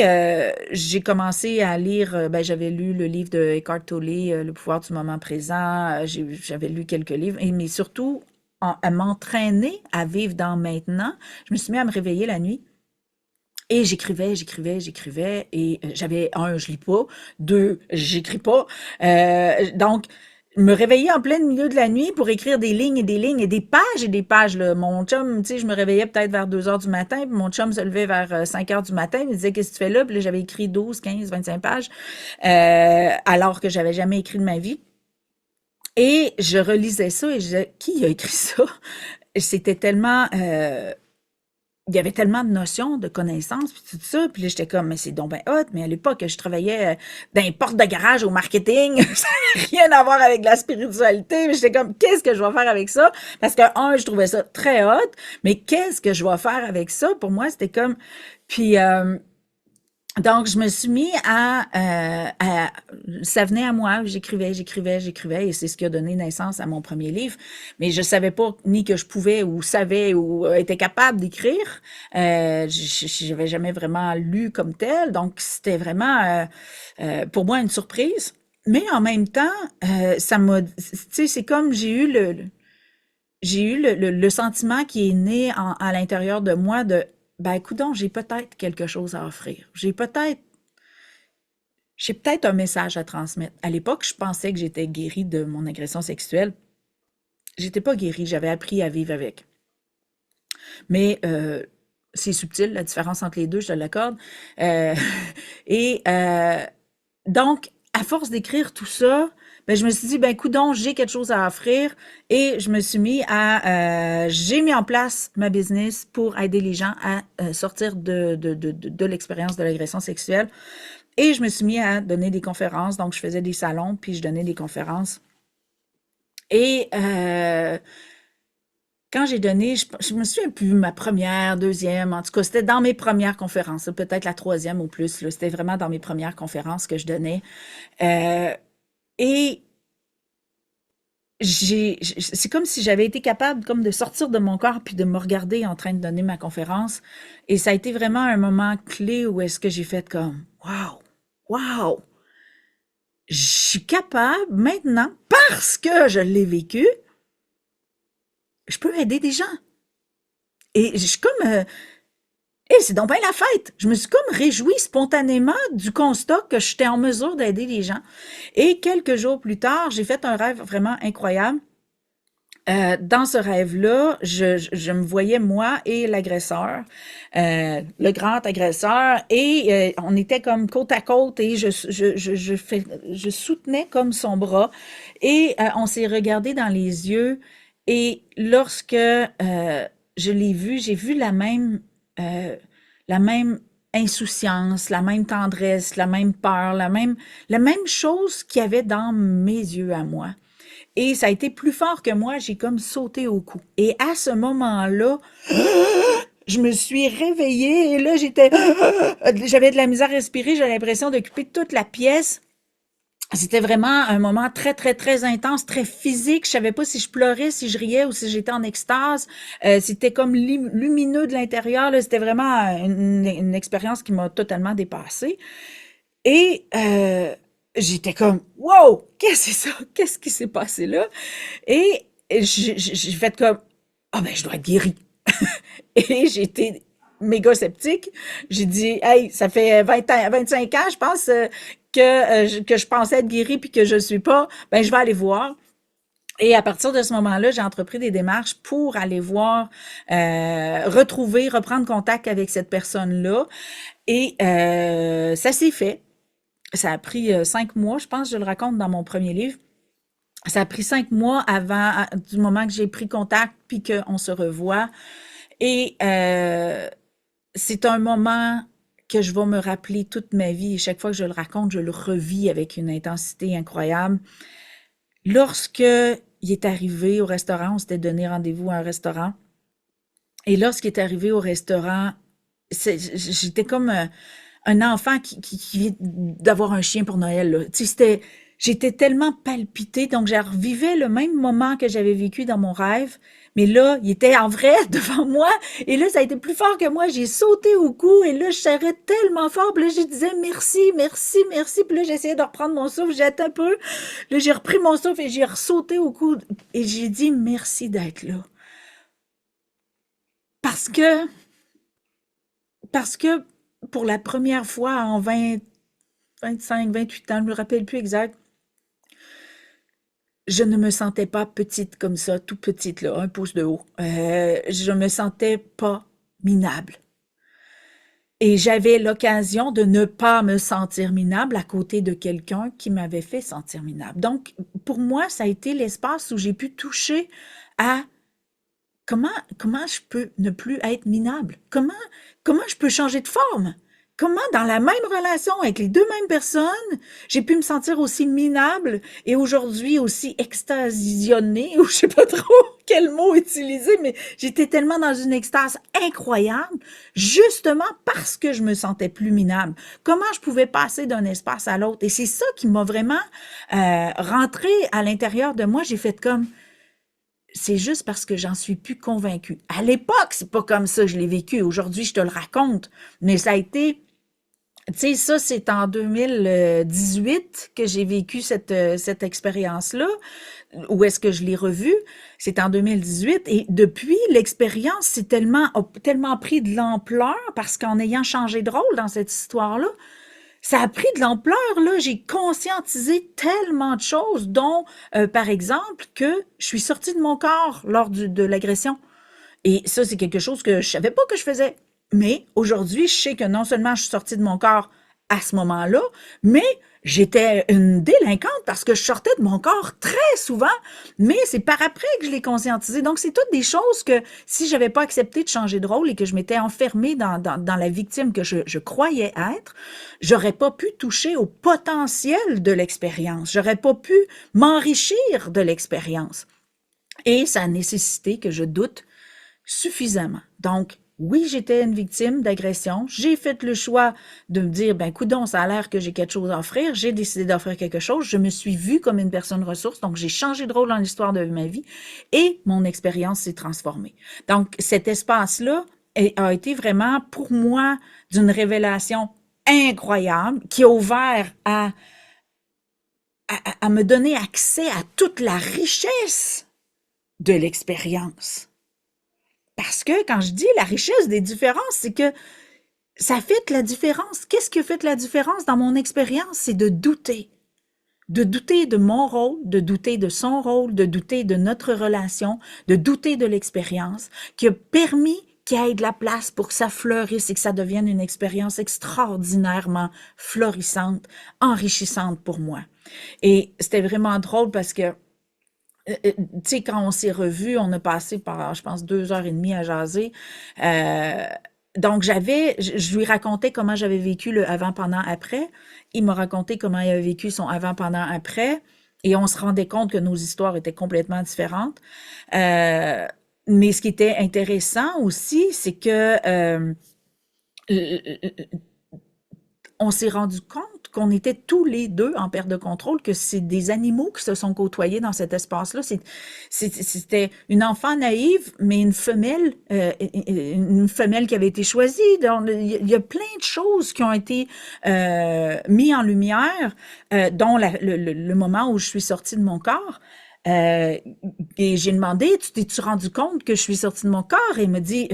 j'ai commencé à lire, ben, j'avais lu le livre de Eckhart Tolle, Le pouvoir du moment présent. J'avais lu quelques livres, mais surtout à m'entraîner à vivre dans maintenant. Je me suis mis à me réveiller la nuit et j'écrivais et j'avais un, je lis pas, deux, j'écris pas. Donc, me réveiller en plein milieu de la nuit pour écrire des lignes et des lignes et des pages, là. Mon chum, tu sais, je me réveillais peut-être vers 2 heures du matin, puis mon chum se levait vers 5 heures du matin, il me disait, qu'est-ce que tu fais là? Puis là, j'avais écrit 12, 15, 25 pages, alors que j'avais jamais écrit de ma vie. Et je relisais ça et je disais, qui a écrit ça? C'était tellement, il y avait tellement de notions, de connaissances, puis tout ça. Puis là, j'étais comme, mais c'est donc ben hot. Mais à l'époque, je travaillais dans les portes de garage au marketing. Ça n'avait rien à voir avec la spiritualité. Mais j'étais comme, qu'est-ce que je vais faire avec ça? Parce que, un, je trouvais ça très hot. Mais qu'est-ce que je vais faire avec ça? Pour moi, c'était comme... Puis, donc, je me suis mis ça venait à moi, j'écrivais, et c'est ce qui a donné naissance à mon premier livre. Mais je savais pas ni que je pouvais ou savais ou était capable d'écrire. J'avais jamais vraiment lu comme tel, donc c'était vraiment pour moi une surprise. Mais en même temps, ça m'a, tu sais, c'est comme j'ai eu le sentiment qui est né à l'intérieur de moi de, ben, coudonc, j'ai peut-être quelque chose à offrir. J'ai peut-être un message à transmettre. À l'époque, je pensais que j'étais guérie de mon agression sexuelle. J'étais pas guérie, j'avais appris à vivre avec. Mais c'est subtil, la différence entre les deux, je te l'accorde. Euh, et donc, à force d'écrire tout ça, ben, je me suis dit, ben, coudonc, j'ai quelque chose à offrir et je me suis mis j'ai mis en place ma business pour aider les gens à sortir de l'expérience de l'agression sexuelle et je me suis mis à donner des conférences. Donc, je faisais des salons puis je donnais des conférences. Et quand j'ai donné, je me souviens plus ma première, deuxième, en tout cas, c'était dans mes premières conférences, peut-être la troisième ou plus, là, c'était vraiment dans mes premières conférences que je donnais. Euh, et c'est comme si j'avais été capable comme de sortir de mon corps puis de me regarder en train de donner ma conférence. Et ça a été vraiment un moment clé où est-ce que j'ai fait comme, wow, wow, je suis capable maintenant, parce que je l'ai vécu, je peux aider des gens. Et je suis comme, c'est donc bien la fête. Je me suis comme réjouie spontanément du constat que j'étais en mesure d'aider les gens. Et quelques jours plus tard, j'ai fait un rêve vraiment incroyable. Dans ce rêve-là, je me voyais moi et l'agresseur, le grand agresseur, et on était comme côte à côte et je soutenais comme son bras et on s'est regardé dans les yeux et lorsque je l'ai vu, j'ai vu euh, la même insouciance, la même tendresse, la même peur, la même chose qu'il y avait dans mes yeux à moi. Et ça a été plus fort que moi, j'ai comme sauté au cou. Et à ce moment-là, je me suis réveillée et là, j'avais de la misère à respirer, j'avais l'impression d'occuper toute la pièce. C'était vraiment un moment très, très, très intense, très physique. Je savais pas si je pleurais, si je riais ou si j'étais en extase. C'était comme lumineux de l'intérieur. Là. C'était vraiment une expérience qui m'a totalement dépassée. Et j'étais comme, wow, qu'est-ce que c'est ça? Qu'est-ce qui s'est passé là? Et j'ai fait comme, ah ben, je dois être guérie. Et j'ai été méga sceptique. J'ai dit, hey, ça fait 20 ans, 25 ans, je pense que je pensais être guérie puis que je ne suis pas. Ben, je vais aller voir. Et à partir de ce moment-là, j'ai entrepris des démarches pour aller voir, reprendre contact avec cette personne-là. Et ça s'est fait. Ça a pris 5 mois, je pense, je le raconte dans mon premier livre. Ça a pris 5 mois avant du moment que j'ai pris contact puis qu'on se revoit. Et c'est un moment que je vais me rappeler toute ma vie. Et chaque fois que je le raconte, je le revis avec une intensité incroyable. Lorsque il est arrivé au restaurant, on s'était donné rendez-vous à un restaurant. Et lorsqu'il est arrivé au restaurant, j'étais comme un enfant qui vient d'avoir un chien pour Noël, là. Tu sais, j'étais tellement palpitée, donc je revivais le même moment que j'avais vécu dans mon rêve, mais là, il était en vrai devant moi, et là, ça a été plus fort que moi, j'ai sauté au cou, et là, je serrais tellement fort, puis là, je disais merci, merci, merci, puis là, j'essayais de reprendre mon souffle, j'étais un peu, là, j'ai repris mon souffle, et j'ai ressauté au cou, et j'ai dit merci d'être là. Parce que, parce que, pour la première fois en 25, 28 ans, je me rappelle plus exact, je ne me sentais pas petite comme ça, tout petite là, 1 pouce de haut. Je me sentais pas minable. Et j'avais l'occasion de ne pas me sentir minable à côté de quelqu'un qui m'avait fait sentir minable. Donc, pour moi, ça a été l'espace où j'ai pu toucher à comment je peux ne plus être minable? Comment je peux changer de forme? Comment, dans la même relation avec les deux mêmes personnes, j'ai pu me sentir aussi minable et aujourd'hui aussi extasionnée, ou je sais pas trop quel mot utiliser, mais j'étais tellement dans une extase incroyable, justement parce que je me sentais plus minable. Comment je pouvais passer d'un espace à l'autre? Et c'est ça qui m'a vraiment rentré à l'intérieur de moi. J'ai fait comme, c'est juste parce que j'en suis plus convaincue. À l'époque, c'est pas comme ça que je l'ai vécu. Aujourd'hui, je te le raconte. Mais ça a été, tu sais, ça, c'est en 2018 que j'ai vécu cette expérience-là. Où est-ce que je l'ai revu? C'est en 2018. Et depuis, l'expérience a tellement pris de l'ampleur parce qu'en ayant changé de rôle dans cette histoire-là, ça a pris de l'ampleur, là. J'ai conscientisé tellement de choses, dont, par exemple, que je suis sortie de mon corps lors de l'agression. Et ça, c'est quelque chose que je savais pas que je faisais. Mais aujourd'hui, je sais que non seulement je suis sortie de mon corps à ce moment-là, mais j'étais une délinquante parce que je sortais de mon corps très souvent, mais c'est par après que je l'ai conscientisé. Donc, c'est toutes des choses que si j'avais pas accepté de changer de rôle et que je m'étais enfermée dans la victime que je croyais être, j'aurais pas pu toucher au potentiel de l'expérience. J'aurais pas pu m'enrichir de l'expérience. Et ça a nécessité que je doute suffisamment. Donc, oui, j'étais une victime d'agression. J'ai fait le choix de me dire, ben, coudonc, ça a l'air que j'ai quelque chose à offrir. J'ai décidé d'offrir quelque chose. Je me suis vue comme une personne ressource. Donc, j'ai changé de rôle dans l'histoire de ma vie et mon expérience s'est transformée. Donc, cet espace-là a été vraiment, pour moi, d'une révélation incroyable qui a ouvert à me donner accès à toute la richesse de l'expérience. Parce que quand je dis la richesse des différences, c'est que ça fait la différence. Qu'est-ce qui a fait la différence dans mon expérience? C'est de douter. De douter de mon rôle, de douter de son rôle, de douter de notre relation, de douter de l'expérience, qui a permis qu'il y ait de la place pour que ça fleurisse et que ça devienne une expérience extraordinairement florissante, enrichissante pour moi. Et c'était vraiment drôle parce que tu sais, quand on s'est revus, on a passé par, je pense, 2 heures et demie à jaser. Euh, donc, je lui racontais comment j'avais vécu le avant, pendant, après. Il m'a raconté comment il avait vécu son avant, pendant, après. Et on se rendait compte que nos histoires étaient complètement différentes. Euh, mais ce qui était intéressant aussi, c'est que on s'est rendu compte qu'on était tous les deux en perte de contrôle, que c'est des animaux qui se sont côtoyés dans cet espace-là. C'était une enfant naïve, mais une femelle qui avait été choisie. Donc, il y a plein de choses qui ont été mises en lumière, dont le moment où je suis sortie de mon corps. Euh, et j'ai demandé, tu t'es-tu rendu compte que je suis sortie de mon corps? Et il me dit,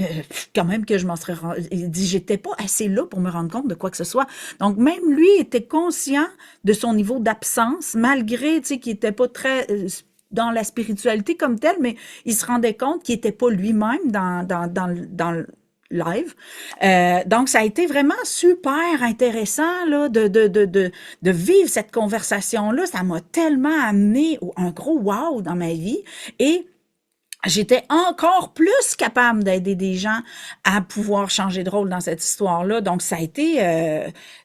quand même que je m'en serais rendu. Il dit, j'étais pas assez là pour me rendre compte de quoi que ce soit. Donc, même lui était conscient de son niveau d'absence, malgré, tu sais, qu'il était pas très dans la spiritualité comme telle, mais il se rendait compte qu'il était pas lui-même live. Donc, ça a été vraiment super intéressant là, de vivre cette conversation-là. Ça m'a tellement amené un gros wow dans ma vie. Et j'étais encore plus capable d'aider des gens à pouvoir changer de rôle dans cette histoire-là. Donc, ça a été,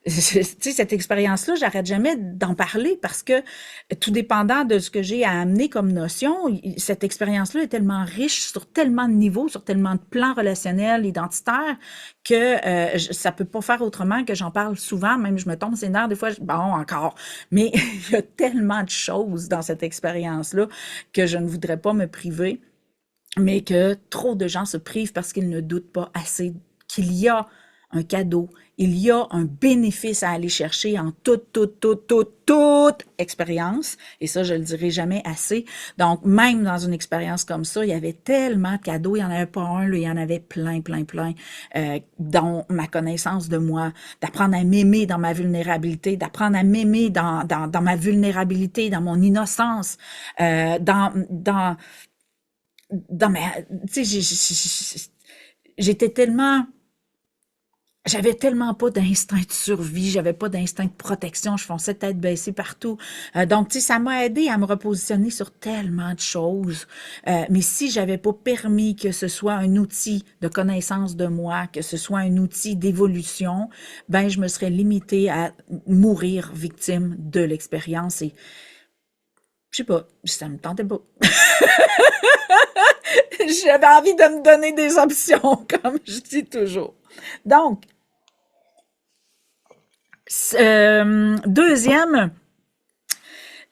tu sais, cette expérience-là, j'arrête jamais d'en parler parce que tout dépendant de ce que j'ai à amener comme notion, cette expérience-là est tellement riche sur tellement de niveaux, sur tellement de plans relationnels, identitaires, que ça peut pas faire autrement que j'en parle souvent. Même je me tombe ses nerfs des fois, bon, encore. Mais il y a tellement de choses dans cette expérience-là que je ne voudrais pas me priver, mais que trop de gens se privent parce qu'ils ne doutent pas assez qu'il y a un cadeau, il y a un bénéfice à aller chercher en toute expérience, et ça, je le dirai jamais assez. Donc, même dans une expérience comme ça, il y avait tellement de cadeaux, il y en avait pas un, là, il y en avait plein, dont ma connaissance de moi, d'apprendre à m'aimer dans ma vulnérabilité, d'apprendre à m'aimer dans ma vulnérabilité, dans mon innocence, dans ma, tu sais, j'étais tellement, j'avais tellement pas d'instinct de survie, j'avais pas d'instinct de protection, je fonçais tête baissée partout. Donc, tu sais, ça m'a aidé à me repositionner sur tellement de choses. Mais si j'avais pas permis que ce soit un outil de connaissance de moi, que ce soit un outil d'évolution, ben, je me serais limitée à mourir victime de l'expérience et, je sais pas, ça me tentait pas. J'avais envie de me donner des options, comme je dis toujours. Donc, deuxième,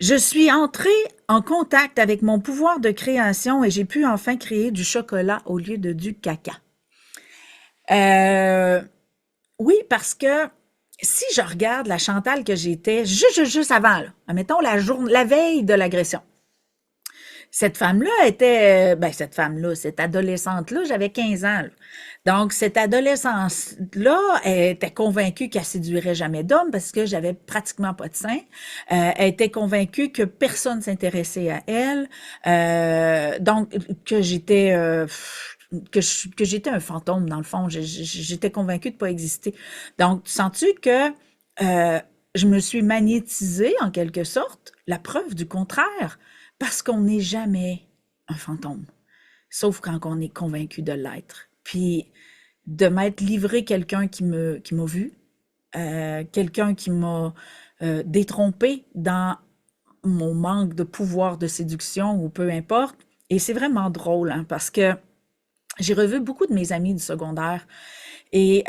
je suis entrée en contact avec mon pouvoir de création et j'ai pu enfin créer du chocolat au lieu de du caca. Euh, oui, parce que si je regarde la Chantal que j'étais juste avant, là, admettons la veille de l'agression, cette femme-là était, ben cette femme-là, cette adolescente-là, j'avais 15 ans, là. Donc, cette adolescence-là, elle était convaincue qu'elle séduirait jamais d'homme parce que j'avais pratiquement pas de seins. Elle était convaincue que personne s'intéressait à elle. Donc, que j'étais... que j'étais un fantôme, dans le fond. J'étais convaincue de pas exister. Donc, sens-tu que je me suis magnétisée, en quelque sorte, la preuve du contraire, parce qu'on n'est jamais un fantôme, sauf quand on est convaincu de l'être. Puis, de m'être livré quelqu'un qui m'a vu, quelqu'un qui m'a détrompé dans mon manque de pouvoir de séduction ou peu importe. Et c'est vraiment drôle, hein, parce que j'ai revu beaucoup de mes amis du secondaire et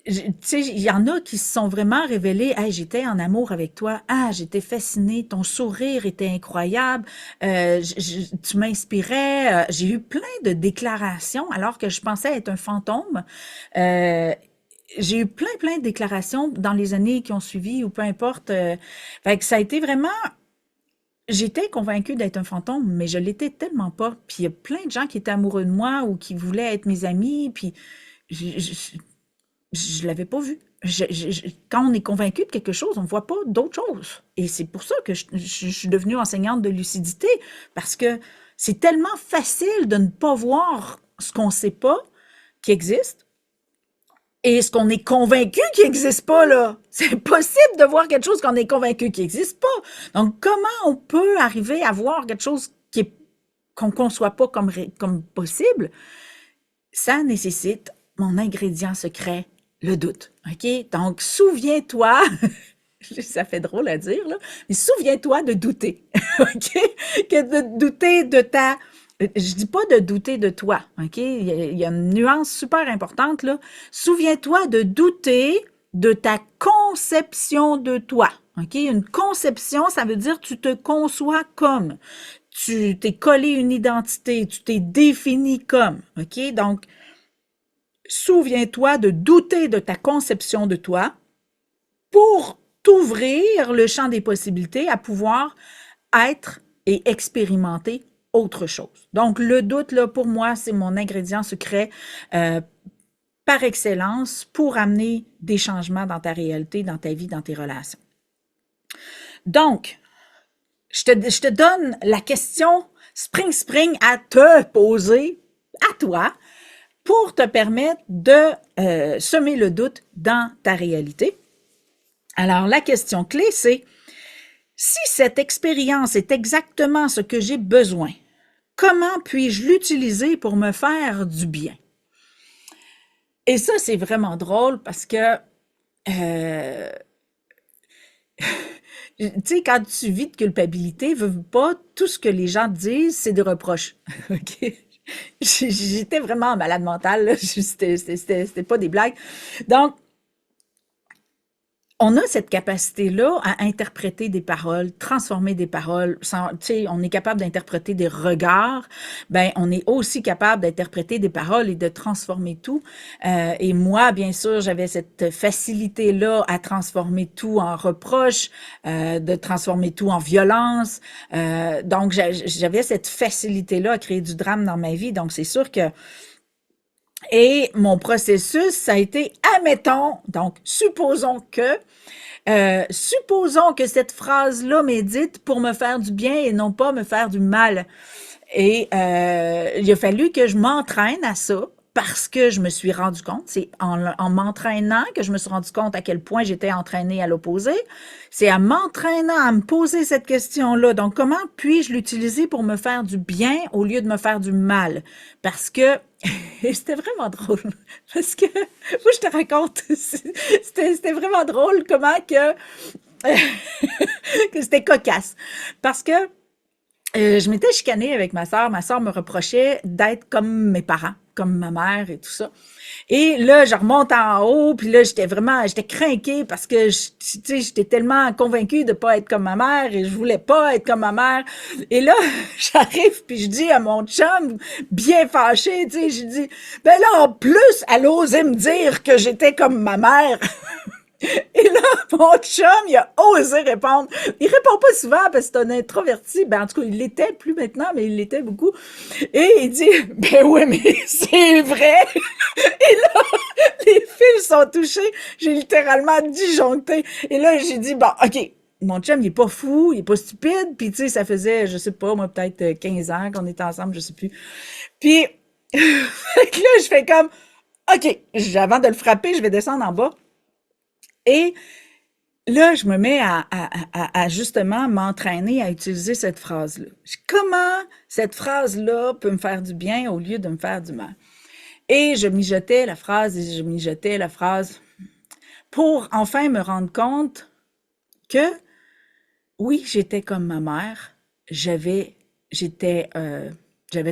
tu sais, il y en a qui se sont vraiment révélés. Hey, j'étais en amour avec toi. Ah, j'étais fascinée. Ton sourire était incroyable. Tu m'inspirais. J'ai eu plein de déclarations alors que je pensais être un fantôme. Euh, j'ai eu plein de déclarations dans les années qui ont suivi ou peu importe. Fait que ça a été vraiment. J'étais convaincue d'être un fantôme, mais je l'étais tellement pas. Puis il y a plein de gens qui étaient amoureux de moi ou qui voulaient être mes amis. Puis je, je, je l'avais pas vu. Quand on est convaincu de quelque chose, on voit pas d'autre chose. Et c'est pour ça que je suis devenue enseignante de lucidité, parce que c'est tellement facile de ne pas voir ce qu'on sait pas qui existe et ce qu'on est convaincu qui n'existe pas, là. C'est possible de voir quelque chose qu'on est convaincu qui n'existe pas. Donc, comment on peut arriver à voir quelque chose qu'on conçoit pas comme possible? Ça nécessite mon ingrédient secret, le doute. OK? Donc, souviens-toi, ça fait drôle à dire, là, mais souviens-toi de douter. OK? Que de douter de ta. Je dis pas de douter de toi. OK? Il y a une nuance super importante, là. Souviens-toi de douter de ta conception de toi. OK? Une conception, ça veut dire tu te conçois comme. Tu t'es collé une identité, tu t'es défini comme. OK? Donc, souviens-toi de douter de ta conception de toi pour t'ouvrir le champ des possibilités à pouvoir être et expérimenter autre chose. Donc, le doute, là, pour moi, c'est mon ingrédient secret par excellence pour amener des changements dans ta réalité, dans ta vie, dans tes relations. Donc, je te donne la question spring à te poser à toi pour te permettre de semer le doute dans ta réalité. Alors, la question clé, c'est si cette expérience est exactement ce que j'ai besoin, comment puis-je l'utiliser pour me faire du bien? Et ça, c'est vraiment drôle parce que tu sais, quand tu vis de culpabilité, veux pas, tout ce que les gens te disent, c'est des reproches. OK? J'étais vraiment malade mentale, là. C'était pas des blagues. Donc, on a cette capacité-là à interpréter des paroles, transformer des paroles. Tu sais, on est capable d'interpréter des regards. Ben, on est aussi capable d'interpréter des paroles et de transformer tout. Et moi, bien sûr, j'avais cette facilité-là à transformer tout en reproche, de transformer tout en violence. Donc, j'avais cette facilité-là à créer du drame dans ma vie. Donc, c'est sûr que et mon processus, ça a été, admettons, donc supposons que cette phrase-là m'est dite pour me faire du bien et non pas me faire du mal. Et il a fallu que je m'entraîne à ça parce que je me suis rendu compte, c'est en m'entraînant que je me suis rendu compte à quel point j'étais entraînée à l'opposé. C'est en m'entraînant à me poser cette question-là. Donc, comment puis-je l'utiliser pour me faire du bien au lieu de me faire du mal? Parce que c'était vraiment drôle. Parce que, moi, je te raconte, c'était vraiment drôle comment que, que c'était cocasse. Parce que je m'étais chicanée avec ma sœur. Ma sœur me reprochait d'être comme mes parents, comme ma mère et tout ça. Et là, je remonte en haut, puis là, j'étais crinquée parce que, tu sais, j'étais tellement convaincue de pas être comme ma mère et je voulais pas être comme ma mère. Et là, j'arrive puis je dis à mon chum, bien fâché, tu sais, je dis, ben là, en plus, elle osait me dire que j'étais comme ma mère. Et là, mon chum, il a osé répondre. Il répond pas souvent parce que c'est un introverti. Ben, en tout cas, il l'était plus maintenant, mais il l'était beaucoup. Et il dit, ben oui, mais c'est vrai. Et là, les fils sont touchés. J'ai littéralement disjoncté. Et là, j'ai dit, bon, OK. Mon chum, il est pas fou, il est pas stupide. Puis, tu sais, ça faisait, je sais pas, moi, peut-être 15 ans qu'on était ensemble, je sais plus. Puis, fait que là, je fais comme, OK, avant de le frapper, je vais descendre en bas. Et là, je me mets à justement m'entraîner à utiliser cette phrase-là. Comment cette phrase-là peut me faire du bien au lieu de me faire du mal? Et je mijotais la phrase et je mijotais la phrase pour enfin me rendre compte que oui, j'étais comme ma mère. J'avais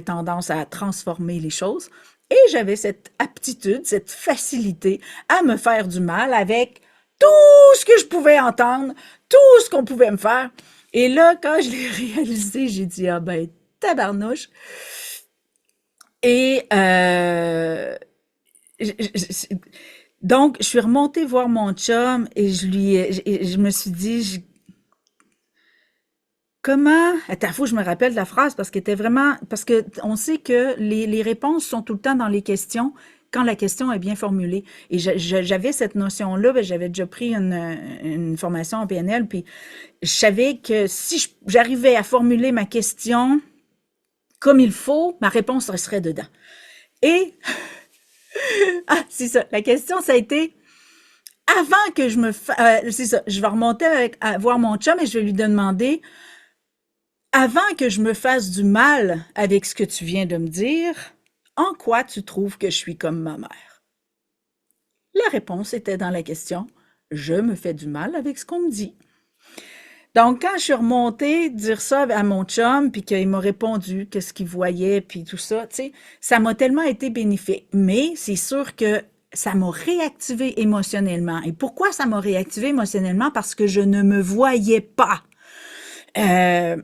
tendance à transformer les choses et j'avais cette aptitude, cette facilité à me faire du mal avec tout ce que je pouvais entendre, tout ce qu'on pouvait me faire. Et là, quand je l'ai réalisé, j'ai dit, ah ben, tabarnouche. Et donc, je suis remontée voir mon chum et je me suis dit, comment, attends, faut que je me rappelle de la phrase parce qu'elle était vraiment, parce que on sait que les réponses sont tout le temps dans les questions quand la question est bien formulée. Et j'avais cette notion-là, ben, j'avais déjà pris une formation en PNL, puis je savais que si j'arrivais à formuler ma question comme il faut, ma réponse serait dedans. Et, ah, c'est ça, la question, ça a été, avant que je me c'est ça, je vais remonter à voir mon chum et je vais lui demander, avant que je me fasse du mal avec ce que tu viens de me dire, en quoi tu trouves que je suis comme ma mère? La réponse était dans la question, je me fais du mal avec ce qu'on me dit. Donc, quand je suis remontée dire ça à mon chum, puis qu'il m'a répondu qu'est-ce qu'il voyait, puis tout ça, tu sais, ça m'a tellement été bénéfique. Mais c'est sûr que ça m'a réactivé émotionnellement. Et pourquoi ça m'a réactivé émotionnellement? Parce que je ne me voyais pas.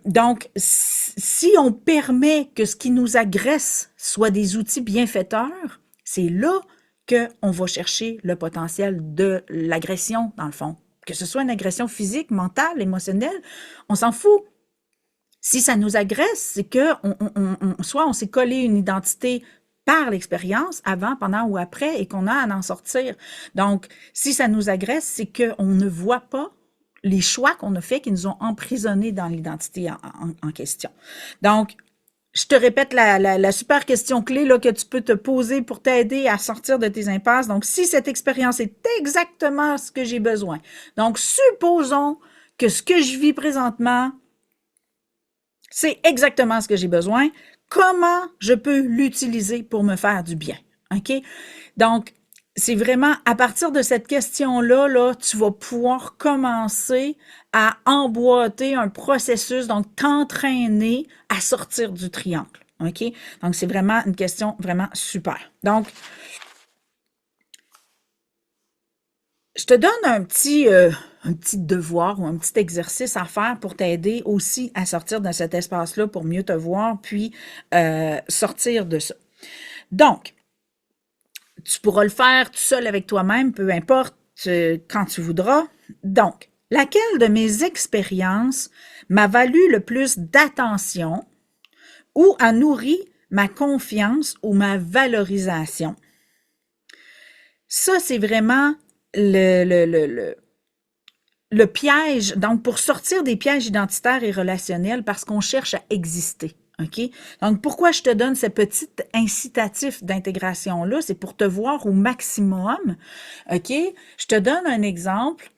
Donc, si on permet que ce qui nous agresse soit des outils bienfaiteurs, c'est là qu'on va chercher le potentiel de l'agression, dans le fond. Que ce soit une agression physique, mentale, émotionnelle, on s'en fout. Si ça nous agresse, c'est que soit on s'est collé une identité par l'expérience, avant, pendant ou après, et qu'on a à en sortir. Donc, si ça nous agresse, c'est qu'on ne voit pas les choix qu'on a faits qui nous ont emprisonnés dans l'identité en question. Donc, Je te répète la super question clé là, que tu peux te poser pour t'aider à sortir de tes impasses. Donc, si cette expérience est exactement ce que j'ai besoin, donc supposons que ce que je vis présentement, c'est exactement ce que j'ai besoin, comment je peux l'utiliser pour me faire du bien? OK? Donc, c'est vraiment à partir de cette question-là, là, tu vas pouvoir commencer à emboîter un processus, donc t'entraîner à sortir du triangle. OK? Donc, c'est vraiment une question vraiment super. Donc, je te donne un petit devoir ou un petit exercice à faire pour t'aider aussi à sortir de cet espace-là pour mieux te voir, puis sortir de ça. Donc, tu pourras le faire tout seul avec toi-même, peu importe quand tu voudras. Donc, laquelle de mes expériences m'a valu le plus d'attention ou a nourri ma confiance ou ma valorisation? Ça, c'est vraiment le piège. Donc, pour sortir des pièges identitaires et relationnels, parce qu'on cherche à exister. OK? Donc, pourquoi je te donne ce petit incitatif d'intégration-là? C'est pour te voir au maximum. OK? Je te donne un exemple.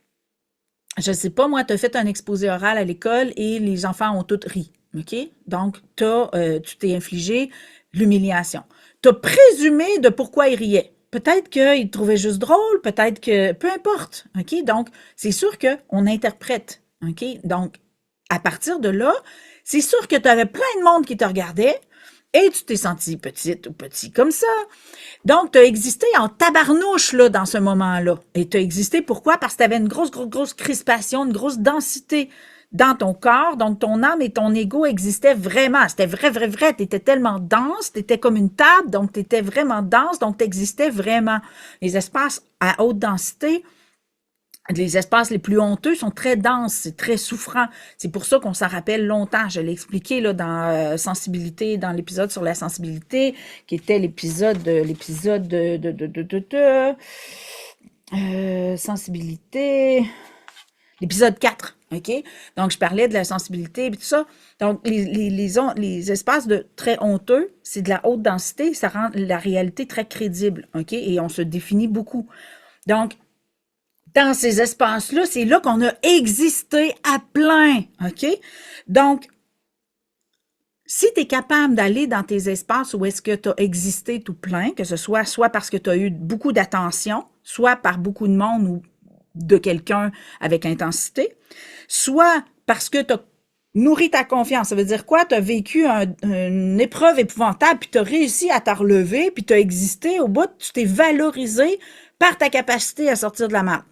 Je ne sais pas, moi, tu as fait un exposé oral à l'école et les enfants ont tous ri. OK? Donc, tu t'es infligé l'humiliation. Tu as présumé de pourquoi ils riaient. Peut-être qu'ils te trouvaient juste drôle, peut-être que... Peu importe. OK? Donc, c'est sûr qu'on interprète. OK? Donc, à partir de là, c'est sûr que tu avais plein de monde qui te regardait et tu t'es senti petite ou petit comme ça. Donc, tu as existé en tabarnouche là, dans ce moment-là. Et tu as existé pourquoi? Parce que tu avais une grosse crispation, une grosse densité dans ton corps. Donc, ton âme et ton ego existaient vraiment. C'était vrai. Tu étais tellement dense, tu étais comme une table, donc tu étais vraiment dense, donc tu existais vraiment. Les espaces à haute densité, les espaces les plus honteux sont très denses, c'est très souffrant. C'est pour ça qu'on s'en rappelle longtemps. Je l'ai expliqué là, dans Sensibilité, dans l'épisode sur la sensibilité, qui était l'épisode sensibilité, l'épisode 4. OK? Donc, je parlais de la sensibilité et tout ça. Donc, les espaces de très honteux, c'est de la haute densité, ça rend la réalité très crédible. OK? Et on se définit beaucoup. Donc, dans ces espaces-là, c'est là qu'on a existé à plein, OK? Donc, si tu es capable d'aller dans tes espaces où est-ce que tu as existé tout plein, que ce soit parce que tu as eu beaucoup d'attention, soit par beaucoup de monde ou de quelqu'un avec intensité, soit parce que tu as nourri ta confiance. Ça veut dire quoi? Tu as vécu une épreuve épouvantable, puis tu as réussi à t'en relever, puis tu as existé. Au bout, tu t'es valorisé par ta capacité à sortir de la merde.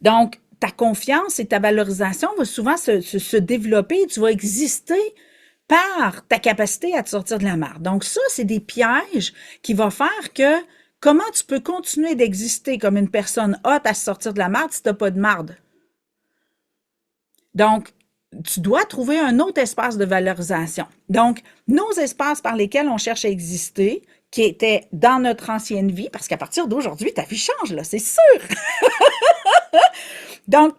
Donc, ta confiance et ta valorisation vont souvent se développer. Tu vas exister par ta capacité à te sortir de la merde. Donc, ça, c'est des pièges qui vont faire que comment tu peux continuer d'exister comme une personne haute à se sortir de la merde si tu n'as pas de marde? Donc, tu dois trouver un autre espace de valorisation. Donc, nos espaces par lesquels on cherche à exister, qui étaient dans notre ancienne vie, parce qu'à partir d'aujourd'hui, ta vie change, là, c'est sûr. Donc,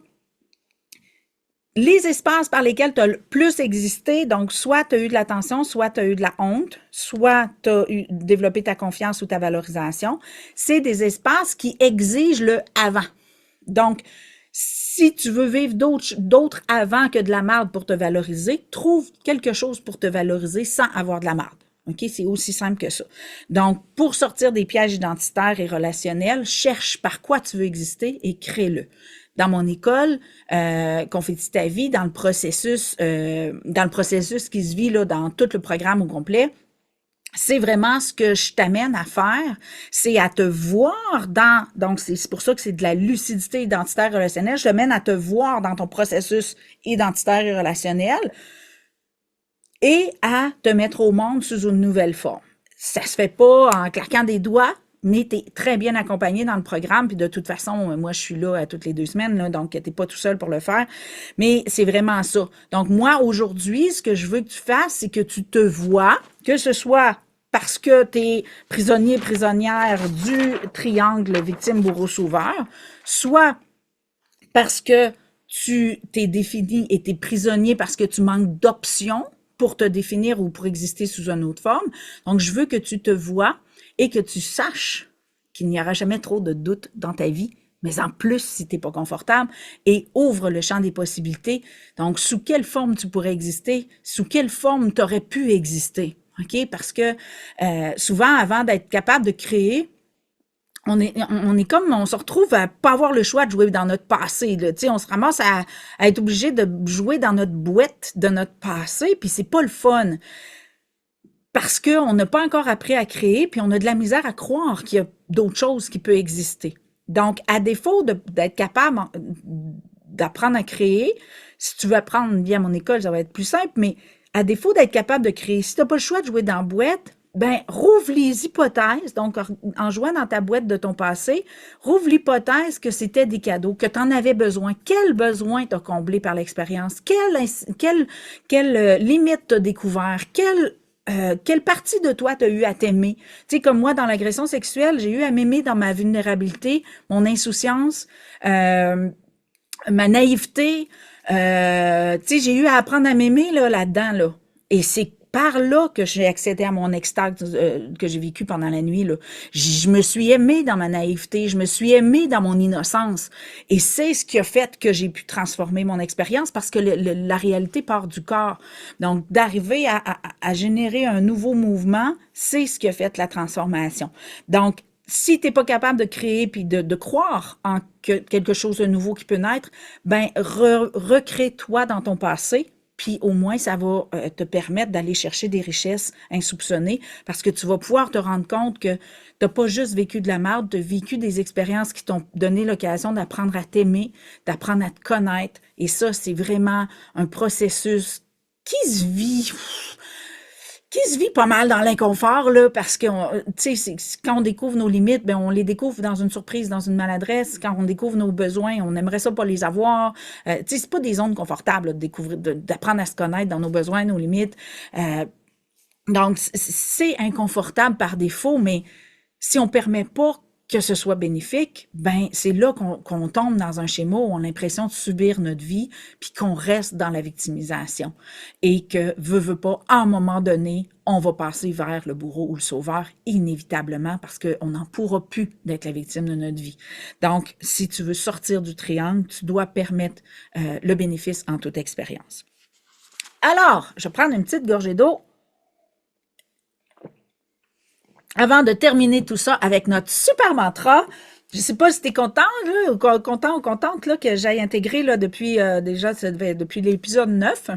les espaces par lesquels tu as le plus existé, donc soit tu as eu de l'attention, soit tu as eu de la honte, soit tu as développé ta confiance ou ta valorisation, c'est des espaces qui exigent le avant. Donc, si tu veux vivre d'autres avant que de la marde pour te valoriser, trouve quelque chose pour te valoriser sans avoir de la marde. OK? C'est aussi simple que ça. Donc, pour sortir des pièges identitaires et relationnels, cherche par quoi tu veux exister et crée-le. Dans mon école, Confetti ta vie, dans le processus qui se vit là, dans tout le programme au complet, c'est vraiment ce que je t'amène à faire, c'est à te voir donc c'est pour ça que c'est de la lucidité identitaire relationnelle, je t'amène à te voir dans ton processus identitaire et relationnel et à te mettre au monde sous une nouvelle forme. Ça se fait pas en claquant des doigts, mais tu es très bien accompagné dans le programme, puis de toute façon, moi, je suis là toutes les 2 semaines, là, donc tu n'es pas tout seul pour le faire, mais c'est vraiment ça. Donc, moi, aujourd'hui, ce que je veux que tu fasses, c'est que tu te vois, que ce soit parce que tu es prisonnier, prisonnière du triangle victime, bourreau, sauveur, soit parce que tu t'es défini et tu es prisonnier parce que tu manques d'options pour te définir ou pour exister sous une autre forme. Donc, je veux que tu te vois et que tu saches qu'il n'y aura jamais trop de doutes dans ta vie, mais en plus, si tu n'es pas confortable, et ouvre le champ des possibilités. Donc, sous quelle forme tu pourrais exister? Sous quelle forme tu aurais pu exister? OK? Parce que souvent, avant d'être capable de créer, on est comme, on se retrouve à pas avoir le choix de jouer dans notre passé, là. Tu sais, on se ramasse à être obligé de jouer dans notre boîte de notre passé, puis c'est pas le fun. Parce qu'on n'a pas encore appris à créer, puis on a de la misère à croire qu'il y a d'autres choses qui peuvent exister. Donc, à défaut d'être capable d'apprendre à créer, si tu veux apprendre bien à mon école, ça va être plus simple, mais à défaut d'être capable de créer, si tu n'as pas le choix de jouer dans la boîte, ben, rouvre les hypothèses, donc en jouant dans ta boîte de ton passé, rouvre l'hypothèse que c'était des cadeaux, que tu en avais besoin. Quel besoin t'as comblé par l'expérience? Quelle limite t'as découvert? Quelle partie de toi t'as eu à t'aimer? Tu sais, comme moi, dans l'agression sexuelle, j'ai eu à m'aimer dans ma vulnérabilité, mon insouciance, ma naïveté. Tu sais, j'ai eu à apprendre à m'aimer là-dedans, là. Et c'est par là que j'ai accédé à mon extase que j'ai vécu pendant la nuit, là. Je me suis aimée dans ma naïveté, je me suis aimée dans mon innocence. Et c'est ce qui a fait que j'ai pu transformer mon expérience parce que la réalité part du corps. Donc, d'arriver à générer un nouveau mouvement, c'est ce qui a fait la transformation. Donc, si t'es pas capable de créer puis de croire en quelque chose de nouveau qui peut naître, ben recrée-toi dans ton passé, puis au moins ça va te permettre d'aller chercher des richesses insoupçonnées parce que tu vas pouvoir te rendre compte que t'as pas juste vécu de la merde, t'as vécu des expériences qui t'ont donné l'occasion d'apprendre à t'aimer, d'apprendre à te connaître, et ça, c'est vraiment un processus qui se vit pas mal dans l'inconfort, là, parce que, tu sais, quand on découvre nos limites, ben, on les découvre dans une surprise, dans une maladresse. Quand on découvre nos besoins, on aimerait ça pas les avoir. Tu sais, c'est pas des zones confortables, là, de découvrir, d'apprendre à se connaître dans nos besoins, nos limites. Donc, c'est inconfortable par défaut, mais si on permet pas que ce soit bénéfique, ben c'est là qu'on tombe dans un schéma où on a l'impression de subir notre vie, puis qu'on reste dans la victimisation. Et que, veut pas, à un moment donné, on va passer vers le bourreau ou le sauveur, inévitablement, parce qu'on n'en pourra plus d'être la victime de notre vie. Donc, si tu veux sortir du triangle, tu dois permettre le bénéfice en toute expérience. Alors, je vais prendre une petite gorgée d'eau avant de terminer tout ça avec notre super mantra. Je sais pas si t'es content, là, ou content ou contente là, que j'aille intégrer là, depuis déjà depuis l'épisode 9,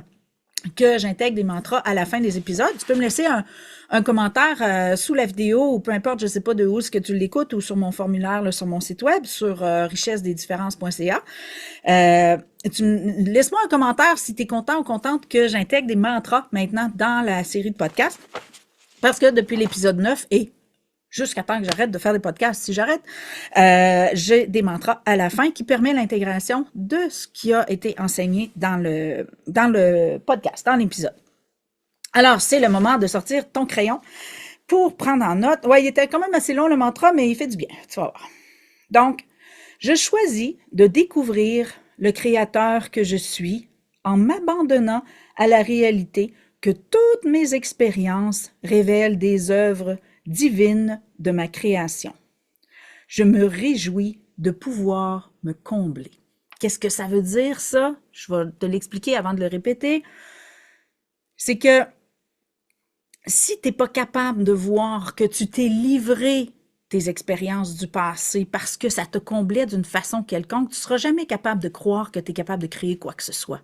que j'intègre des mantras à la fin des épisodes. Tu peux me laisser un commentaire sous la vidéo ou peu importe, je sais pas de où est-ce que tu l'écoutes ou sur mon formulaire là, sur mon site web, sur richessesdesdiférences.ca. Laisse-moi un commentaire si tu es content ou contente que j'intègre des mantras maintenant dans la série de podcasts. Parce que depuis l'épisode 9 et jusqu'à temps que j'arrête de faire des podcasts, si j'arrête, j'ai des mantras à la fin qui permet l'intégration de ce qui a été enseigné dans le podcast, dans l'épisode. Alors, c'est le moment de sortir ton crayon pour prendre en note. Ouais, il était quand même assez long le mantra, mais il fait du bien, tu vas voir. Donc, je choisis de découvrir le créateur que je suis en m'abandonnant à la réalité que toutes mes expériences révèlent des œuvres divines de ma création. Je me réjouis de pouvoir me combler. Qu'est-ce que ça veut dire, ça? Je vais te l'expliquer avant de le répéter. C'est que si tu n'es pas capable de voir que tu t'es livré tes expériences du passé parce que ça te comblait d'une façon quelconque, tu ne seras jamais capable de croire que tu es capable de créer quoi que ce soit.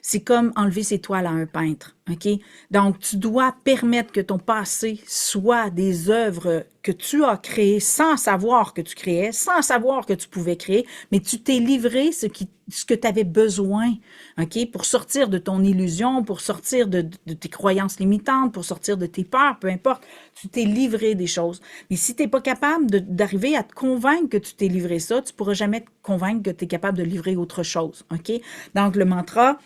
C'est comme enlever ses toiles à un peintre, OK? Donc, tu dois permettre que ton passé soit des œuvres que tu as créées sans savoir que tu créais, sans savoir que tu pouvais créer, mais tu t'es livré ce que tu avais besoin, OK? Pour sortir de ton illusion, pour sortir de tes croyances limitantes, pour sortir de tes peurs, peu importe. Tu t'es livré des choses. Mais si tu n'es pas capable d'arriver à te convaincre que tu t'es livré ça, tu ne pourras jamais te convaincre que tu es capable de livrer autre chose, OK? Donc, le mantra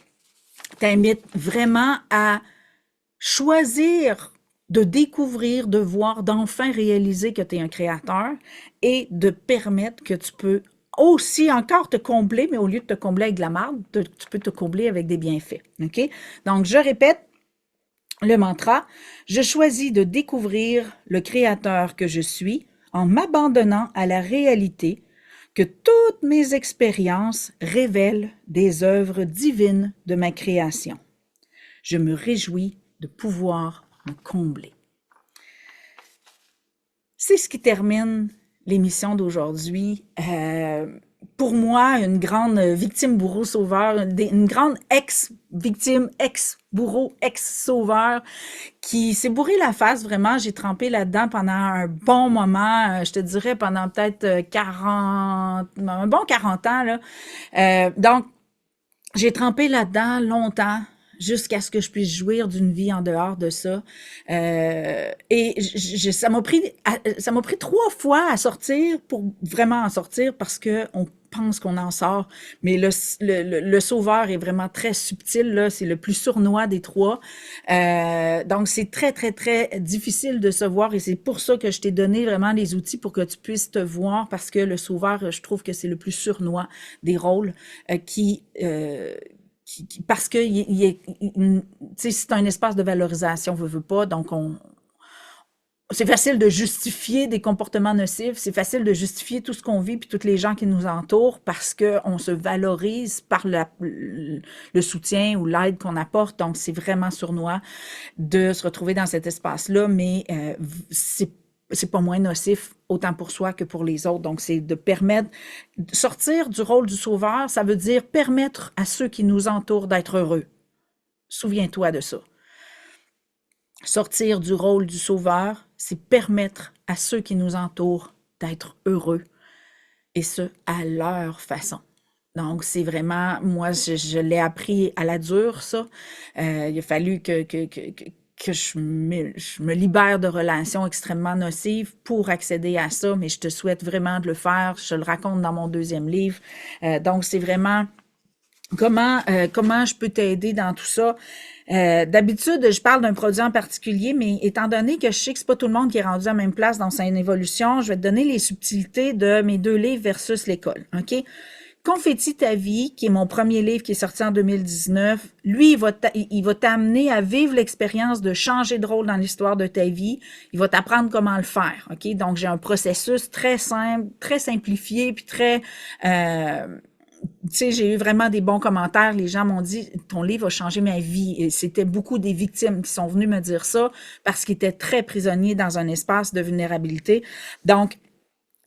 t'invite vraiment à choisir de découvrir, de voir, d'enfin réaliser que tu es un créateur et de permettre que tu peux aussi encore te combler, mais au lieu de te combler avec de la marde, tu peux te combler avec des bienfaits. OK? Donc, je répète, Le mantra, je choisis de découvrir le créateur que je suis en m'abandonnant à la réalité que toutes mes expériences révèlent des œuvres divines de ma création. Je me réjouis de pouvoir me combler. C'est ce qui termine l'émission d'aujourd'hui. Pour moi, une grande victime bourreau sauveur, une grande ex-victime, ex-bourreau, ex-sauveur qui s'est bourré la face, vraiment. J'ai trempé là-dedans pendant un bon moment, je te dirais pendant peut-être 40, un bon 40 ans, là. Donc, j'ai trempé là-dedans longtemps jusqu'à ce que je puisse jouir d'une vie en dehors de ça. Et ça m'a pris 3 fois à sortir pour vraiment en sortir parce que on pense qu'on en sort, mais le sauveur est vraiment très subtil, là, c'est le plus sournois des 3. Donc, c'est très, très, très difficile de se voir et c'est pour ça que je t'ai donné vraiment les outils pour que tu puisses te voir parce que le sauveur, je trouve que c'est le plus sournois des rôles parce que c'est un espace de valorisation, veut pas, donc c'est facile de justifier des comportements nocifs, c'est facile de justifier tout ce qu'on vit puis toutes les gens qui nous entourent parce que on se valorise par le soutien ou l'aide qu'on apporte, donc c'est vraiment sournois de se retrouver dans cet espace-là, mais c'est pas moins nocif autant pour soi que pour les autres. Donc, c'est de permettre de sortir du rôle du sauveur, ça veut dire permettre à ceux qui nous entourent d'être heureux. Souviens-toi de ça. Sortir du rôle du sauveur, c'est permettre à ceux qui nous entourent d'être heureux, et ce, à leur façon. Donc, c'est vraiment, moi, je l'ai appris à la dure, ça. Il a fallu que je me libère de relations extrêmement nocives pour accéder à ça, mais je te souhaite vraiment de le faire. Je le raconte dans mon 2e livre. Donc, c'est vraiment comment je peux t'aider dans tout ça. D'habitude, je parle d'un produit en particulier, mais étant donné que je sais que c'est pas tout le monde qui est rendu à la même place dans sa évolution, je vais te donner les subtilités de mes 2 livres versus l'école, OK? Confetti ta vie, qui est mon premier livre qui est sorti en 2019, lui, il va t'amener à vivre l'expérience de changer de rôle dans l'histoire de ta vie. Il va t'apprendre comment le faire, OK? Donc, j'ai un processus très simple, très simplifié, puis très... tu sais, j'ai eu vraiment des bons commentaires. Les gens m'ont dit, ton livre a changé ma vie. Et c'était beaucoup des victimes qui sont venues me dire ça parce qu'ils étaient très prisonniers dans un espace de vulnérabilité. Donc,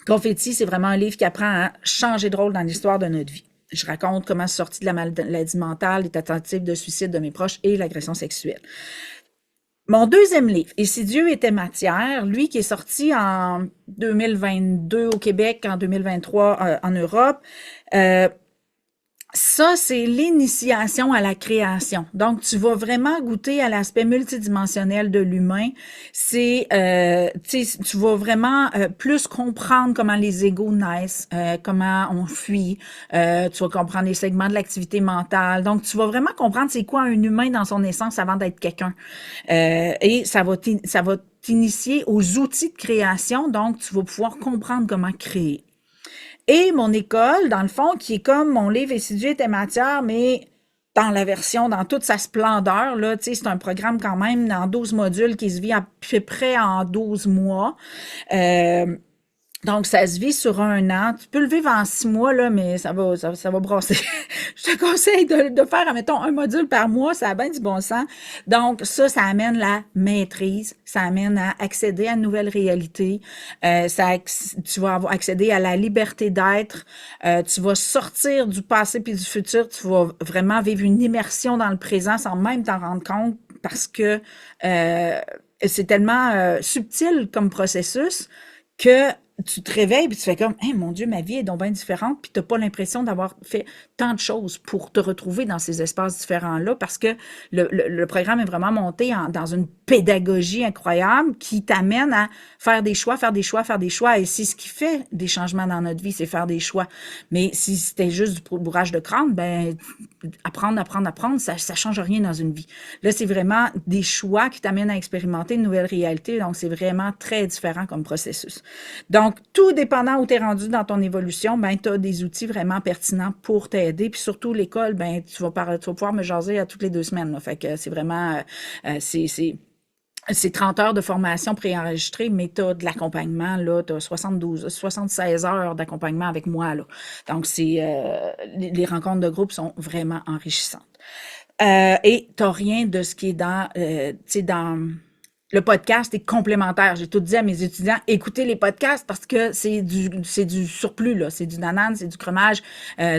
Confetti, c'est vraiment un livre qui apprend à changer de rôle dans l'histoire de notre vie. Je raconte comment je suis sortie de la maladie mentale, les tentatives de suicide de mes proches et l'agression sexuelle. Mon 2e livre, Et si Dieu était matière, lui qui est sorti en 2022 au Québec, en 2023 en Europe, ça, c'est l'initiation à la création. Donc, tu vas vraiment goûter à l'aspect multidimensionnel de l'humain. C'est, tu vas vraiment plus comprendre comment les égos naissent, comment on fuit. Tu vas comprendre les segments de l'activité mentale. Donc, tu vas vraiment comprendre c'est quoi un humain dans son essence avant d'être quelqu'un. Et ça va t'initier aux outils de création. Donc, tu vas pouvoir comprendre comment créer. Et mon école, dans le fond, qui est comme mon livre Et si Dieu était matière, mais dans la version, dans toute sa splendeur, là, tu sais, c'est un programme quand même dans 12 modules qui se vit à peu près en 12 mois. Donc, ça se vit sur 1 an. Tu peux le vivre en 6 mois, là, mais ça va brasser. Je te conseille de faire, admettons, un module par mois. Ça a bien du bon sens. Donc, ça amène la maîtrise. Ça amène à accéder à une nouvelle réalité. Tu vas accéder à la liberté d'être. Tu vas sortir du passé puis du futur. Tu vas vraiment vivre une immersion dans le présent sans même t'en rendre compte parce que c'est tellement subtil comme processus que tu te réveilles puis tu fais comme hey, mon Dieu, ma vie est donc bien différente, puis tu n'as pas l'impression d'avoir fait tant de choses pour te retrouver dans ces espaces différents-là parce que le programme est vraiment monté dans une pédagogie incroyable qui t'amène à faire des choix, faire des choix, faire des choix. Et c'est ce qui fait des changements dans notre vie, c'est faire des choix. Mais si c'était juste du bourrage de crâne, ben apprendre, ça change rien dans une vie. Là, c'est vraiment des choix qui t'amènent à expérimenter une nouvelle réalité. Donc, c'est vraiment très différent comme processus. Donc, Donc, tout dépendant où tu es rendu dans ton évolution, ben, tu as des outils vraiment pertinents pour t'aider. Puis surtout, l'école, ben, tu vas pouvoir me jaser à toutes les 2 semaines. Là. Fait que c'est vraiment, c'est 30 heures de formation préenregistrée, mais tu as de l'accompagnement, là, tu as 76 heures d'accompagnement avec moi, là. Donc, les rencontres de groupe sont vraiment enrichissantes. Et tu n'as rien de ce qui est tu sais, dans le podcast est complémentaire. J'ai tout dit à mes étudiants, écoutez les podcasts parce que c'est du surplus, là. C'est du nanane, c'est du fromage.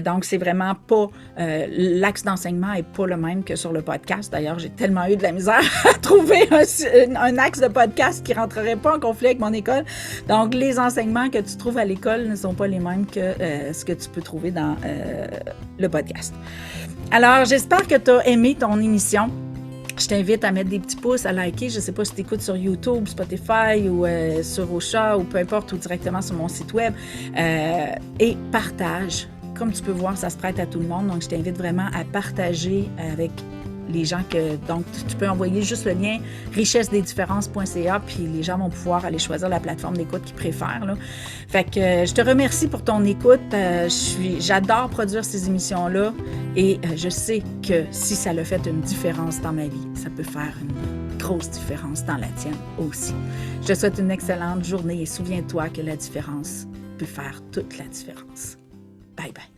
Donc, c'est vraiment pas, l'axe d'enseignement est pas le même que sur le podcast. D'ailleurs, j'ai tellement eu de la misère à trouver un axe de podcast qui rentrerait pas en conflit avec mon école. Donc, les enseignements que tu trouves à l'école ne sont pas les mêmes que ce que tu peux trouver dans le podcast. Alors, j'espère que tu as aimé ton émission. Je t'invite à mettre des petits pouces, à liker. Je ne sais pas si tu écoutes sur YouTube, Spotify ou sur Ocha ou peu importe, ou directement sur mon site web. Et partage. Comme tu peux voir, ça se prête à tout le monde. Donc, je t'invite vraiment à partager avec les gens donc, tu peux envoyer juste le lien richessedesdifférences.ca puis les gens vont pouvoir aller choisir la plateforme d'écoute qu'ils préfèrent, là. Fait que je te remercie pour ton écoute. J'adore produire ces émissions-là et je sais que si ça a fait une différence dans ma vie, ça peut faire une grosse différence dans la tienne aussi. Je te souhaite une excellente journée et souviens-toi que la différence peut faire toute la différence. Bye bye.